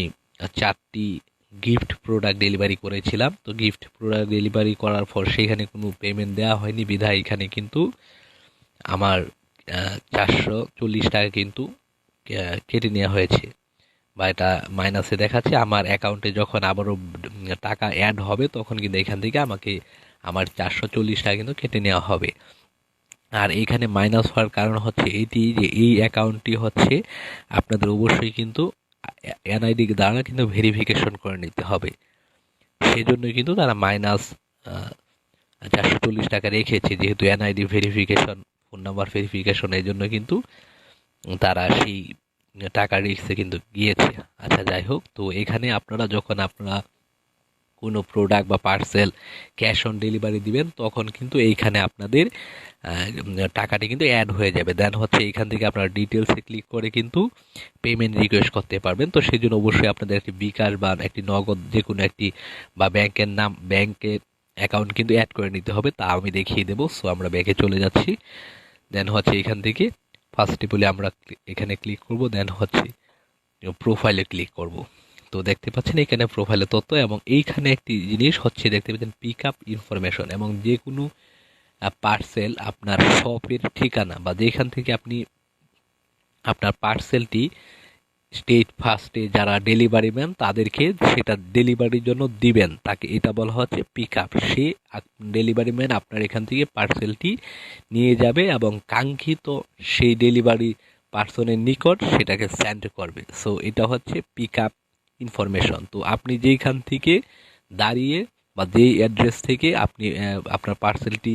4টি গিফট প্রোডাক্ট ডেলিভারি করেছিলাম। তো গিফট প্রোডাক্ট ডেলিভারি করার পর সেখানে কোনো পেমেন্ট দেওয়া হয়নি বিধায় এখানে কিন্তু আমার 440 টাকা কিন্তু কেটে নেওয়া হয়েছে বা এটা মাইনাসে দেখাচ্ছে। আমার অ্যাকাউন্টে যখন আবারও টাকা অ্যাড হবে তখন কিন্তু এখান থেকে আমাকে আমার 440 টাকা কিন্তু কেটে নেওয়া হবে। আর এখানে মাইনাস হওয়ার কারণ হচ্ছে এটি যে এই অ্যাকাউন্টটি হচ্ছে আপনাদের অবশ্যই কিন্তু এনআইডি দ্বারা কিন্তু ভেরিফিকেশন করে নিতে হবে, সেজন্য কিন্তু তারা মাইনাস 440 টাকা রেখেছে, যেহেতু NID verification, phone number verification, এই জন্য কিন্তু তারা সেই টাকা রিস্কে কিন্তু গিয়েছে। আচ্ছা যাই হোক, তো এখানে আপনারা যখন আপনারা কোনো প্রোডাক্ট বা পার্সেল ক্যাশ অন ডেলিভারি দিবেন তখন কিন্তু এইখানে আপনাদের টাকাটি কিন্তু অ্যাড হয়ে যাবে। দেন হচ্ছে এইখান থেকে আপনারা ডিটেলসে ক্লিক করে কিন্তু পেমেন্ট রিকোয়েস্ট করতে পারবেন। তো সেই জন্য অবশ্যই আপনাদের একটি বিকাশ বা একটি নগদ যে কোনো একটি বা ব্যাংকের নাম, ব্যাংকের অ্যাকাউন্ট কিন্তু অ্যাড করে নিতে হবে, তা আমি দেখিয়ে দেবো। সো আমরা ব্যাংকে চলে যাচ্ছি, দেন হচ্ছে এখান থেকে ফার্স্টে বলে আমরা এখানে ক্লিক করব, দেন হচ্ছে প্রোফাইলে ক্লিক করব। তো দেখতে পাচ্ছেন এখানে প্রোফাইলে তথ্য এবং এইখানে একটি জিনিস হচ্ছে দেখতে পাচ্ছেন পিক আপ ইনফরমেশন, এবং যে কোনো পার্সেল আপনার শপের ঠিকানা বা যেখান থেকে আপনি আপনার পার্সেলটি স্টেট ফার্স্টে যারা ডেলিভারি ম্যান তাদেরকে সেটা ডেলিভারির জন্য দিবেন, তাকে এটা বলা হচ্ছে পিক আপ। সে ডেলিভারি ম্যান আপনার এখান থেকে পার্সেলটি নিয়ে যাবে এবং কাঙ্ক্ষিত সেই ডেলিভারি পার্সনের নিকট সেটাকে সেন্ড করবে। সো এটা হচ্ছে পিক আপ ইনফরমেশন। তো আপনি যেইখান থেকে দাঁড়িয়ে বা যেই অ্যাড্রেস থেকে আপনি আপনার পার্সেলটি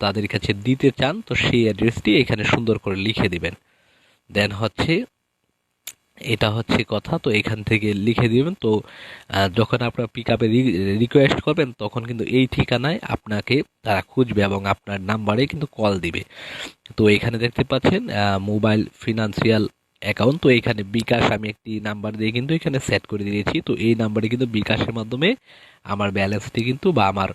তাদের কাছে দিতে চান, তো সেই অ্যাড্রেসটি এখানে সুন্দর করে লিখে দিবেন। দেন হচ্ছে এটা হচ্ছে কথা, তো এখান থেকে লিখে দিবেন। তো যখন আপনার পিক আপে রিকোয়েস্ট করবেন তখন কিন্তু এই ঠিকানায় আপনাকে তারা খুঁজবে এবং আপনার নাম্বারে কিন্তু কল দিবে। তো এখানে দেখতে পাচ্ছেন মোবাইল ফিনান্সিয়াল অ্যাকাউন্ট, তো এখানে বিকাশ আমি একটি নাম্বার দিয়ে কিন্তু এখানে সেট করে দিয়েছি। তো এই নাম্বারে কিন্তু বিকাশের মাধ্যমে আমার ব্যালেন্সটি কিন্তু বা আমার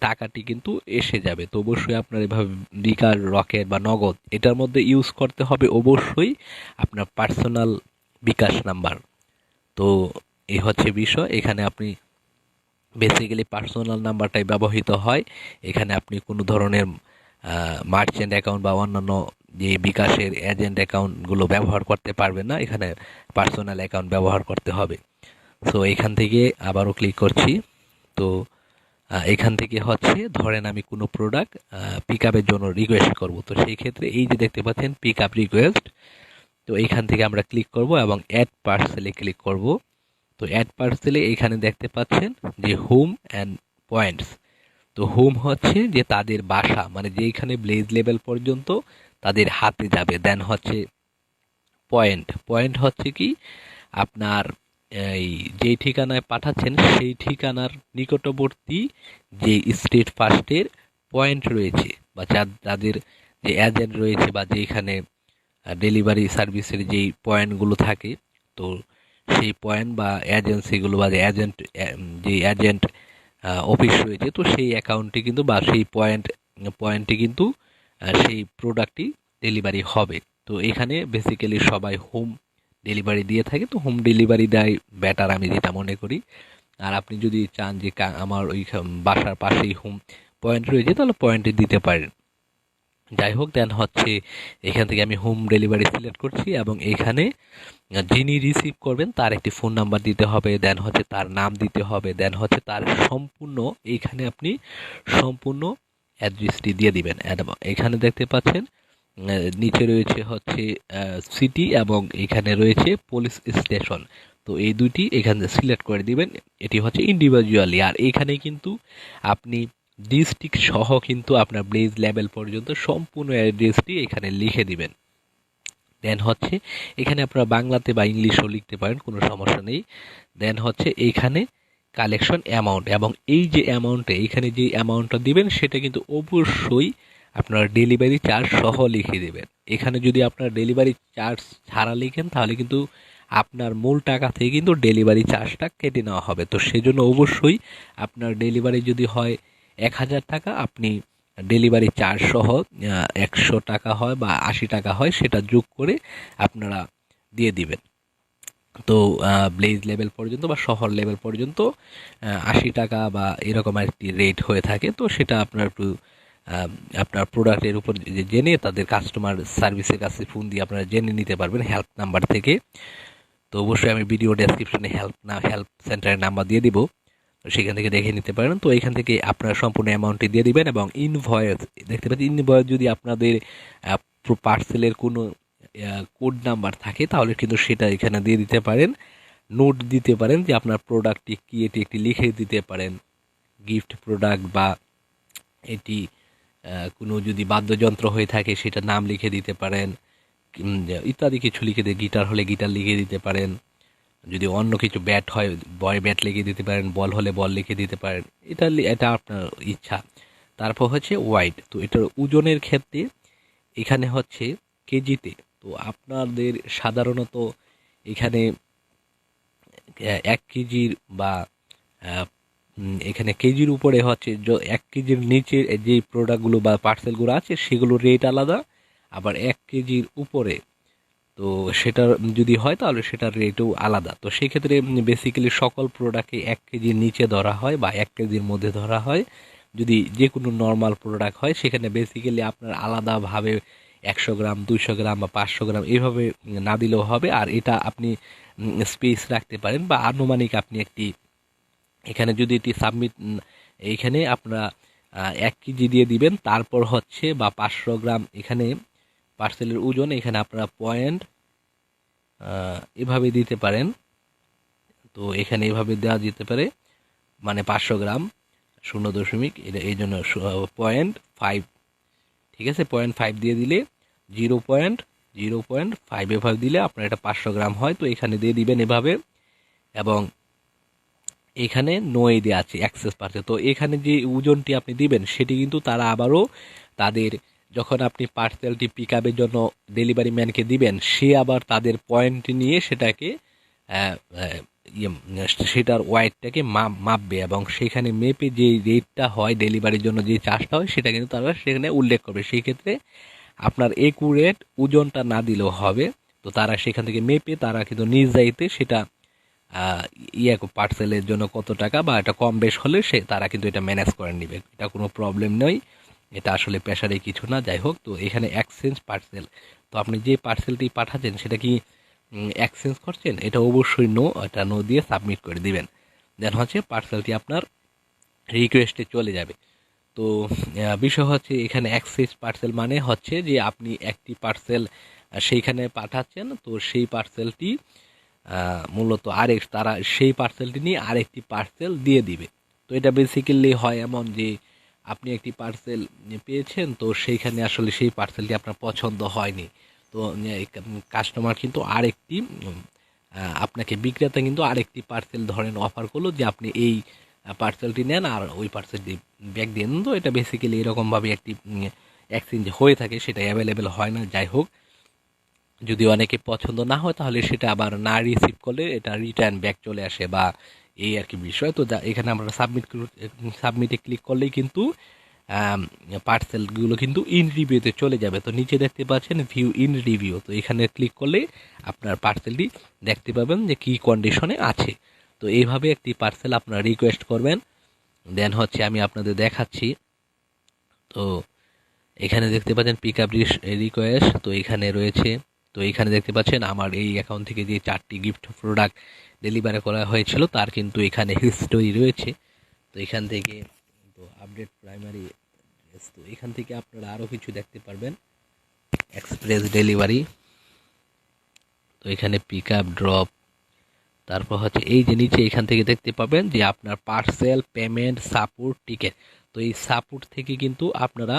টাকাটি কিন্তু এসে যাবে। তো অবশ্যই আপনার এভাবে বিকাশ, রকেট বা নগদ এটার মধ্যে ইউজ করতে হবে অবশ্যই আপনার পার্সোনাল বিকাশ নাম্বার। তো এই হচ্ছে বিষয়, এখানে আপনি বেসিক্যালি পার্সোনাল নাম্বারটাই ব্যবহৃত হয়। এখানে আপনি কোনো ধরনের মার্চেন্ট অ্যাকাউন্ট বা অন্যান্য যে বিকাশের এজেন্ট অ্যাকাউন্টগুলো ব্যবহার করতে পারবেন না, এখানে পার্সোনাল অ্যাকাউন্ট ব্যবহার করতে হবে। সো এখান থেকে আবারও ক্লিক করছি। তো এখান থেকে হচ্ছে ধরেন আমি কোনো প্রোডাক্ট পিক আপের জন্য রিকোয়েস্ট করব, তো সেই ক্ষেত্রে এই যে দেখতে পাচ্ছেন পিক আপ রিকোয়েস্ট, তো এইখান থেকে আমরা ক্লিক করব এবং অ্যাড পার্সেলে ক্লিক করব। তো অ্যাড পার্সেলে এখানে দেখতে পাচ্ছেন যে হোম অ্যান্ড পয়েন্টস। তো হোম হচ্ছে যে তাদের বাসা, মানে যেইখানে ব্লেজ লেভেল পর্যন্ত তাদের হাতে যাবে। দেন হচ্ছে পয়েন্ট, পয়েন্ট হচ্ছে কি আপনার এই যেই ঠিকানায় পাঠাচ্ছেন সেই ঠিকানার নিকটবর্তী যে স্টেট ফার্স্টের পয়েন্ট রয়েছে বা যাদের যে এজেন্ট রয়েছে বা যেখানে ডেলিভারি সার্ভিসের যেই পয়েন্টগুলো থাকে, তো সেই পয়েন্ট বা এজেন্সিগুলো বা এজেন্ট যে এজেন্ট অফিস রয়েছে, তো সেই অ্যাকাউন্টে কিন্তু বা সেই পয়েন্টে কিন্তু সেই প্রোডাক্টটি ডেলিভারি হবে। তো এখানে বেসিক্যালি সবাই হোম ডেলিভারি দিয়ে থাকে, তো হোম ডেলিভারি দেয় বেটার আমি যেটা মনে করি। আর আপনি যদি চান যে আমার ওই বাসার পাশেই হোম পয়েন্ট রয়েছে তাহলে পয়েন্টে দিতে পারেন। যাই হোক, দেন হচ্ছে এখান থেকে আমি হোম ডেলিভারি সিলেক্ট করছি এবং এখানে যিনি রিসিভ করবেন তার একটি ফোন নাম্বার দিতে হবে, দেন হচ্ছে তার নাম দিতে হবে, দেন হচ্ছে তার সম্পূর্ণ এইখানে আপনি সম্পূর্ণ অ্যাড্রেসটি দিয়ে দিবেন। এখানে দেখতে পাচ্ছেন নিচে রয়েছে হচ্ছে সিটি এবং এখানে রয়েছে পুলিশ স্টেশন। তো এই দুটি এখানে সিলেক্ট করে দিবেন, এটি হচ্ছে ইন্ডিভিজুয়ালি। আর এখানে কিন্তু আপনি ডিস্ট্রিক্ট সহ কিন্তু আপনার ব্লেজ লেভেল পর্যন্ত সম্পূর্ণ অ্যাড্রেসটি এখানে লিখে দিবেন। দেন হচ্ছে এখানে আপনারা বাংলাতে বা ইংলিশও লিখতে পারেন, কোনো সমস্যা নেই। দেন হচ্ছে এইখানে কালেকশন অ্যামাউন্ট, এবং এই যে অ্যামাউন্টে এখানে যে অ্যামাউন্টটা দিবেন সেটা কিন্তু অবশ্যই আপনার ডেলিভারি চার্জ সহ লিখে দেবেন। এখানে যদি আপনার ডেলিভারি চার্জ ছাড়া লিখেন তাহলে কিন্তু আপনার মূল টাকা থেকে কিন্তু ডেলিভারি চার্জটা কেটে নেওয়া হবে। তো সেজন্য অবশ্যই আপনার ডেলিভারি যদি হয় 1000 টাকা, আপনি ডেলিভারি চার্জ সহ 100 টাকা হয় বা 80 টাকা হয় সেটা যোগ করে আপনারা দিয়ে দিবেন। তো ব্লেজ লেভেল পর্যন্ত বা শহর লেভেল পর্যন্ত 80 টাকা বা এরকম একটি রেট হয়ে থাকে। তো সেটা আপনার একটু আপনার প্রোডাক্টের উপর জেনে তাদের কাস্টমার সার্ভিসের কাছে ফোন দিয়ে আপনারা জেনে নিতে পারবেন হেল্প নাম্বার থেকে। তো অবশ্যই আমি ভিডিও ডেসক্রিপশনে হেল্প সেন্টারের নাম্বার দিয়ে দিব, তো সেখান থেকে দেখে নিতে পারেন। তো এখান থেকে আপনার সম্পূর্ণ অ্যামাউন্টটি দিয়ে দিবেন এবং ইনভয়েস দেখতে পাচ্ছেন, ইনভয়েস যদি আপনাদের পার্সেলের কোনো কোড নাম্বার থাকে তাহলে কিন্তু সেটা এখানে দিয়ে দিতে পারেন, নোট দিতে পারেন যে আপনার প্রোডাক্টটি কি, এটি একটি লিখে দিতে পারেন গিফট প্রোডাক্ট, বা এটি কোনো যদি বাদ্যযন্ত্র হয়ে থাকে সেটা নাম লিখে দিতে পারেন ইত্যাদি কিছু লিখে দিয়ে, গিটার হলে গিটার লিখে দিতে পারেন, যদি অন্য কিছু ব্যাট হয় বয় ব্যাট লিখে দিতে পারেন, বল হলে বল লিখে দিতে পারেন, এটা আপনার ইচ্ছা। তারপর হচ্ছে ওয়াইট, তো এটার ওজনের ক্ষেত্রে এখানে হচ্ছে কেজিতে। তো আপনাদের সাধারণত এখানে 1 কেজির বা এখানে কেজির উপরে হচ্ছে 1 কেজির নিচে যে প্রোডাক্টগুলো বা পার্সেলগুলো আছে সেগুলো রেট আলাদা, আবার 1 কেজির উপরে তো সেটার যদি হয় তাহলে সেটার রেটও আলাদা। তো সেক্ষেত্রে বেসিক্যালি সকল প্রোডাক্টে 1 কেজির নিচে ধরা হয় বা 1 কেজির মধ্যে ধরা হয়। যদি যে কোনো নর্মাল প্রোডাক্ট হয় সেখানে বেসিক্যালি আপনার আলাদাভাবে 100 গ্রাম, 200 গ্রাম বা 500 গ্রাম এইভাবে না দিলেও হবে। আর এটা আপনি স্পেস রাখতে পারেন বা আনুমানিক আপনি একটি এখানে যদি এটি সাবমিট এইখানে আপনারা 1 কেজি দিয়ে দিবেন, তারপর হচ্ছে বা 500 গ্রাম এখানে পার্সেলের ওজন এখানে আপনারা পয়েন্ট এভাবে দিতে পারেন। তো এখানে এভাবে দেওয়া যেতে পারে, মানে 500 গ্রাম 0 এই জন্য 0.5, ঠিক আছে, 0.5 দিয়ে দিলে 0.5 এভাবে দিলে আপনার এটা 500 গ্রাম হয়। তো এখানে দিয়ে দিবেন এভাবে, এবং এখানে নয় দেওয়া আছে অ্যাক্সেস পার্সেল। তো এখানে যে ওজনটি আপনি দিবেন সেটি কিন্তু তারা আবারও তাদের যখন আপনি পার্সেলটি পিক আপের জন্য ডেলিভারি ম্যানকে দিবেন, সে আবার তাদের পয়েন্ট নিয়ে সেটাকে সেটার ওয়েটটাকে মাপবে এবং সেখানে মেপে যে রেটটা হয় ডেলিভারির জন্য যে চার্জটা হয় সেটা কিন্তু তারা সেখানে উল্লেখ করবে। সেই ক্ষেত্রে আপনার একুরেট ওজনটা না দিলেও হবে। তো তারা সেখান থেকে মেপে তারা কিন্তু নিজ দায়িত্বে সেটা পার্সেলের জন্য কত টাকা বা এটা কম বেশ হলে তারা কিন্তু এটা ম্যানেজ করে নেবে, এটা কোনো প্রবলেম নয়, এটা আসলে প্রেশারে কিছু না। যাই হোক, তো এখানে এক্সচেঞ্জ পার্সেল, তো আপনি যে পার্সেলটি পাঠাচ্ছেন সেটা কি এক্সচেঞ্জ করছেন, এটা অবশ্যই নো, এটা নো দিয়ে সাবমিট করে দিবেন। দেন হচ্ছে পার্সেলটি আপনার রিকোয়েস্টে চলে যাবে। তো বিষয় হচ্ছে এখানে এক্সচেঞ্জ পার্সেল মানে হচ্ছে যে আপনি একটি পার্সেল সেইখানে পাঠাচ্ছেন, তো সেই পার্সেলটি মূলত তারা সেই পার্সেলটি নিয়ে আরেকটি পার্সেল দিয়ে দিবে। তো এটা বেসিক্যালি হয় এমন যে আপনি একটি পার্সেল পেয়েছেন, তো সেইখানে আসলে সেই পার্সেলটি আপনার পছন্দ হয়নি, তো কাস্টমার কিন্তু আরেকটি আপনাকে বিক্রেতা কিন্তু আরেকটি পার্সেল ধরেন অফার করলো যে আপনি এই পার্সেলটি নেন আর ওই পার্সেলটি ব্যাক দিয়ে দেন। তো এটা বেসিক্যালি এরকমভাবে একটি এক্সচেঞ্জ হয়ে থাকে, সেটা অ্যাভেলেবেল হয় না। যাই হোক, যদি অনেকে পছন্দ না হয় তাহলে সেটা আবার না রিসিভ করলে এটা রিটার্ন ব্যাক চলে আসে বা এই আর কি বিষয়। তো এখানে আমরা সাবমিটে ক্লিক করলেই কিন্তু পার্সেলগুলো কিন্তু ইন রিভিউতে চলে যাবে। তো নিচে দেখতে পাচ্ছেন ভিউ ইন রিভিউ, তো এখানে ক্লিক করলে আপনার পার্সেলটি দেখতে পাবেন যে কী কন্ডিশনে আছে। তো এইভাবে একটি পার্সেল আপনারা রিকোয়েস্ট করবেন। দেন হচ্ছে আমি আপনাদের দেখাচ্ছি। তো এখানে দেখতে পাচ্ছেন পিক আপ রিকোয়েস্ট, তো এখানে রয়েছে। তো এখানে দেখতে পাচ্ছেন আমার এই অ্যাকাউন্ট থেকে যে 4টি গিফট প্রোডাক্ট ডেলিভারি করা হয়েছিল তার কিন্তু এখানে হিস্টোরি রয়েছে। তো এখান থেকে তো আপডেট প্রাইমারি, তো এখান থেকে আপনারা আরও কিছু দেখতে পারবেন, এক্সপ্রেস ডেলিভারি, তো এখানে পিক আপ ড্রপ, তারপর হচ্ছে এই যে নিচে এখান থেকে দেখতে পাবেন যে আপনার পার্সেল পেমেন্ট সাপোর্ট টিকেট। তো এই সাপোর্ট থেকে কিন্তু আপনারা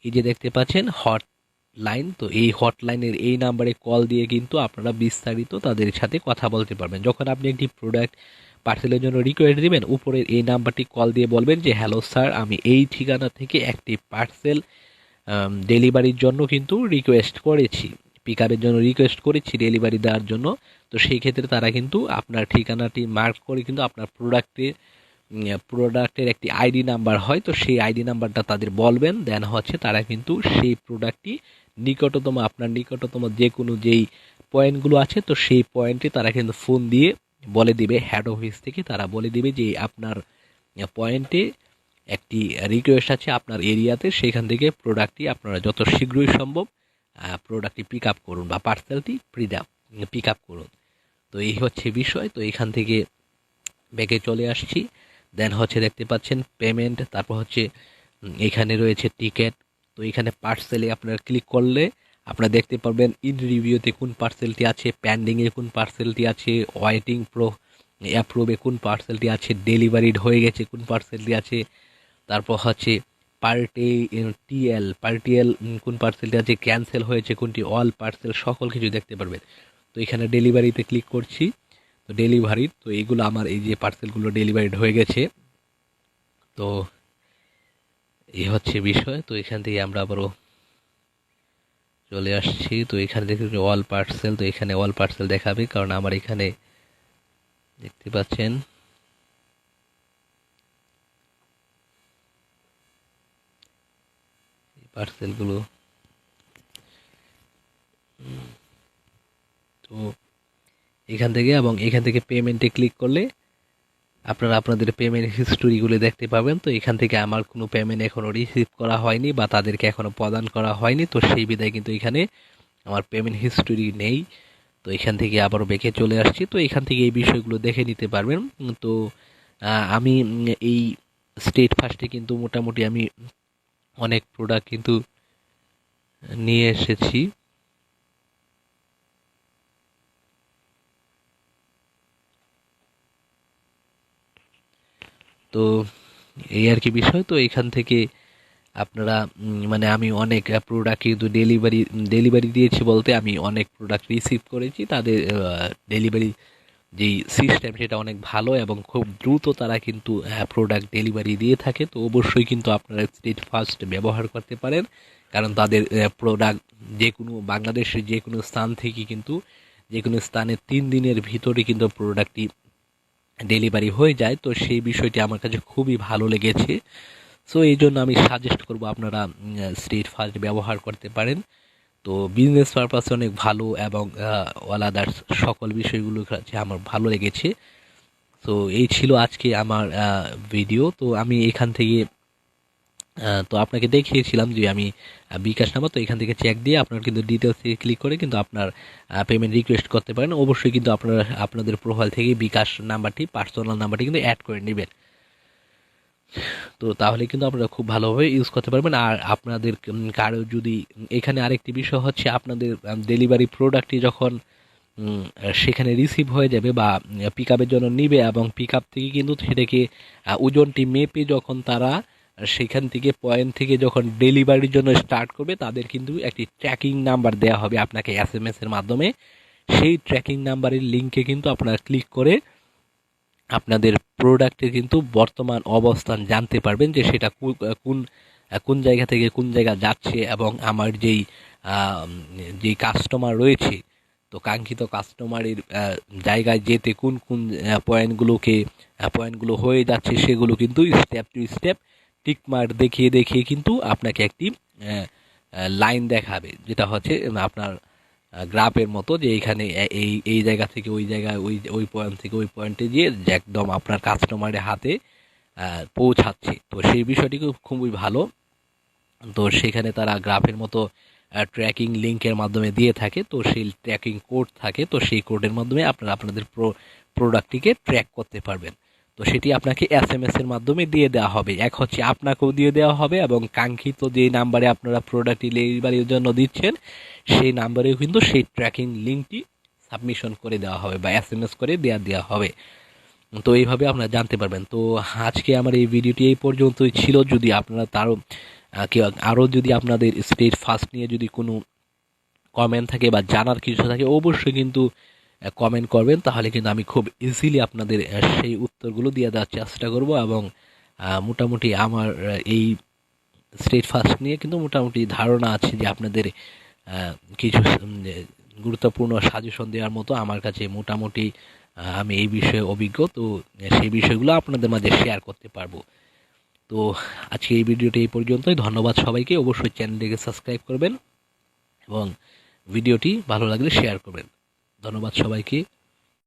এই যে দেখতে পাচ্ছেন হটলাইন, তো এই হটলাইনের এই নাম্বারে কল দিয়ে কিন্তু আপনারা বিস্তারিত তাদের সাথে কথা বলতে পারবেন। যখন আপনি একটি প্রোডাক্ট পার্সেলের জন্য রিকোয়েস্ট দিবেন, উপরের এই নাম্বারটি কল দিয়ে বলবেন যে হ্যালো স্যার, আমি এই ঠিকানা থেকে একটি পার্সেল ডেলিভারির জন্য কিন্তু রিকোয়েস্ট করেছি, পিক আপের জন্য রিকোয়েস্ট করেছি ডেলিভারি দেওয়ার জন্য। তো সেই ক্ষেত্রে তারা কিন্তু আপনার ঠিকানাটি মার্ক করে কিন্তু আপনার প্রোডাক্টের একটি আইডি নাম্বার হয়, তো সেই আইডি নাম্বারটা তাদের বলবেন। দেন হচ্ছে তারা কিন্তু সেই প্রোডাক্টটি আপনার নিকটতম যে কোনো যেই পয়েন্টগুলো আছে, তো সেই পয়েন্টে তারা কিন্তু ফোন দিয়ে বলে দিবে, হেড অফিস থেকে তারা বলে দিবে যে আপনার পয়েন্টে একটি রিকোয়েস্ট আছে আপনার এরিয়াতে, সেখান থেকে প্রোডাক্টটি আপনারা যত শীঘ্রই সম্ভব প্রোডাক্টটি পিক আপ করুন বা পার্সেলটি পিক আপ করুন। তো এই হচ্ছে বিষয়। তো এখান থেকে ব্যাকে চলে আসছি। দেন হচ্ছে দেখতে পাচ্ছেন পেমেন্ট, তারপর হচ্ছে এখানে রয়েছে টিকেট। তো এখানে পার্সেলে আপনারা ক্লিক করলে আপনারা দেখতে পারবেন ইন রিভিউতে কোন পার্সেলটি আছে, পেন্ডিংয়ে কোন পার্সেলটি আছে, ওয়েটিং অ্যাপ্রুভে কোন পার্সেলটি আছে, ডেলিভারিড হয়ে গেছে কোন পার্সেলটি আছে, তারপর হচ্ছে পার্টিএল কোন পার্সেলটি আছে, ক্যান্সেল হয়েছে কোনটি, অল পার্সেল সকল কিছু দেখতে পারবেন। তো এখানে ডেলিভারিতে ক্লিক করছি, তো ডেলিভারি, তো এইগুলো আমার এই যে পার্সেলগুলো ডেলিভারিড হয়ে গেছে। তো এই হচ্ছে বিষয়। তো এখান থেকে আমরা আবারও চলে আসছি। তো এখানে দেখতে অল পার্সেল, তো এখানে অল পার্সেল দেখাবে কারণ আমার এখানে দেখতে পাচ্ছেন পার্সেলগুলো তো এখান থেকে এবং এখান থেকে পেমেন্টে ক্লিক করলে আপনারা আপনাদের পেমেন্ট হিস্টোরিগুলো দেখতে পাবেন। তো এখান থেকে আমার কোনো পেমেন্ট এখনও রিসিভ করা হয়নি বা তাদেরকে এখনও প্রদান করা হয়নি, তো সেই বিধায় কিন্তু এখানে আমার পেমেন্ট হিস্টোরি নেই। তো এখান থেকে আবারও বেঁকে চলে আসছি। তো এখান থেকে এই বিষয়গুলো দেখে নিতে পারবেন। তো আমি এই স্টেট ফার্স্টে কিন্তু মোটামুটি আমি অনেক প্রোডাক্ট কিন্তু নিয়ে এসেছি। তো এই আর কি বিষয়। তো এখান থেকে আপনারা মানে আমি অনেক প্রোডাক্ট কিন্তু ডেলিভারি দিয়েছি, বলতে আমি অনেক প্রোডাক্ট রিসিভ করেছি। তাদের ডেলিভারি যেই সিস্টেম সেটা অনেক ভালো এবং খুব দ্রুত তারা কিন্তু প্রোডাক্ট ডেলিভারি দিয়ে থাকে। তো অবশ্যই কিন্তু আপনারা স্টেট ফার্স্ট ব্যবহার করতে পারেন, কারণ তাদের প্রোডাক্ট যে কোনো বাংলাদেশের যে কোনো স্থান থেকে কিন্তু যে কোনো স্থানে 3 দিনের ভিতরে কিন্তু প্রোডাক্টটি ডেলিভারি হয়ে যায়। তো সেই বিষয়টি আমার কাছে খুবই ভালো লেগেছে। সো এই জন্য আমি সাজেস্ট করব আপনারা স্ট্রিট ফাস্ট ব্যবহার করতে পারেন। তো বিজনেস পারপাসে অনেক ভালো এবং অল আদার্স সকল বিষয়গুলো কাছে আমার ভালো লেগেছে। তো এই ছিল আজকে আমার ভিডিও। তো আমি এখান থেকে তো আপনাকে দেখিয়েছিলাম যে আমি বিকাশ নাম্বার, তো এখান থেকে চেক দিয়ে আপনার কিন্তু ডিটেলসে ক্লিক করে কিন্তু আপনার পেমেন্ট রিকোয়েস্ট করতে পারেন। অবশ্যই কিন্তু আপনারা আপনাদের প্রোফাইল থেকে বিকাশ নাম্বারটি, পার্সোনাল নাম্বারটি কিন্তু অ্যাড করে নেবেন। তো তাহলে কিন্তু আপনারা খুব ভালোভাবে ইউজ করতে পারবেন। আর আপনাদের কারো যদি এখানে আরেকটি বিষয় হচ্ছে, আপনাদের ডেলিভারি প্রোডাক্টটি যখন সেখানে রিসিভ হয়ে যাবে বা পিক আপের জন্য নিবে এবং পিক আপ থেকে কিন্তু সেটাকে ওজনটি মেপে যখন তারা সেখান থেকে পয়েন্ট থেকে যখন ডেলিভারির জন্য স্টার্ট করবে, তাদের কিন্তু একটি ট্র্যাকিং নাম্বার দেওয়া হবে আপনাকে SMS এর মাধ্যমে। সেই ট্র্যাকিং নাম্বারের লিঙ্কে কিন্তু আপনারা ক্লিক করে আপনাদের প্রোডাক্টের কিন্তু বর্তমান অবস্থান জানতে পারবেন, যে সেটা কোন জায়গা থেকে কোন জায়গা যাচ্ছে এবং আমার যেই কাস্টমার রয়েছে, তো কাঙ্ক্ষিত কাস্টমারের জায়গায় যেতে কোন কোন পয়েন্টগুলো হয়ে যাচ্ছে সেগুলো কিন্তু স্টেপ টু স্টেপ টিকমার্ক দেখিয়ে কিন্তু আপনাকে একটি লাইন দেখাবে, যেটা হচ্ছে আপনার গ্রাফের মতো, যে এইখানে এই জায়গা থেকে ওই জায়গায় ওই পয়েন্ট থেকে ওই পয়েন্টে গিয়ে একদম আপনার কাস্টমারের হাতে পৌঁছাচ্ছে। তো সেই বিষয়টি খুবই ভালো। তো সেখানে তারা গ্রাফের মতো ট্র্যাকিং লিঙ্কের মাধ্যমে দিয়ে থাকে। তো সেই ট্র্যাকিং কোড থাকে, তো সেই কোডের মাধ্যমে আপনারা আপনাদের প্রোডাক্টটিকে ট্র্যাক করতে পারবেন। তো সেটি আপনাকে SMS এর মাধ্যমে দিয়ে দেওয়া হবে। এক হচ্ছে আপনাকেও দিয়ে দেওয়া হবে এবং কাঙ্ক্ষিত যে নাম্বারে আপনারা প্রোডাক্টটি ডেলিভারির জন্য দিচ্ছেন সেই নাম্বারেও কিন্তু সেই ট্র্যাকিং লিঙ্কটি সাবমিশন করে দেওয়া হবে বা SMS করে দেওয়া হবে। তো এইভাবে আপনারা জানতে পারবেন। তো আজকে আমার এই ভিডিওটি এই পর্যন্তই ছিল। যদি আপনারা আরও যদি আপনাদের স্টেট ফার্স্ট নিয়ে যদি কোনো কমেন্ট থাকে বা জানার কিছু থাকে, অবশ্যই কিন্তু কমেন্ট করবেন, তাহলে কিন্তু আমি খুব ইজিলি আপনাদের সেই উত্তরগুলো দিয়ে দেওয়ার চেষ্টা করব। এবং মোটামুটি আমার এই স্টেট ফার্স্ট নিয়ে কিন্তু মোটামুটি ধারণা আছে যে আপনাদের কিছু গুরুত্বপূর্ণ সাজেশন দেওয়ার মতো আমার কাছে মোটামুটি আমি এই বিষয়ে অভিজ্ঞ। তো সেই বিষয়গুলো আপনাদের মাঝে শেয়ার করতে পারবো। তো আজকে এই ভিডিওটি এই পর্যন্তই। ধন্যবাদ সবাইকে। অবশ্যই চ্যানেলটিকে সাবস্ক্রাইব করবেন এবং ভিডিওটি ভালো লাগলে শেয়ার করবেন। ধন্যবাদ সবাইকে।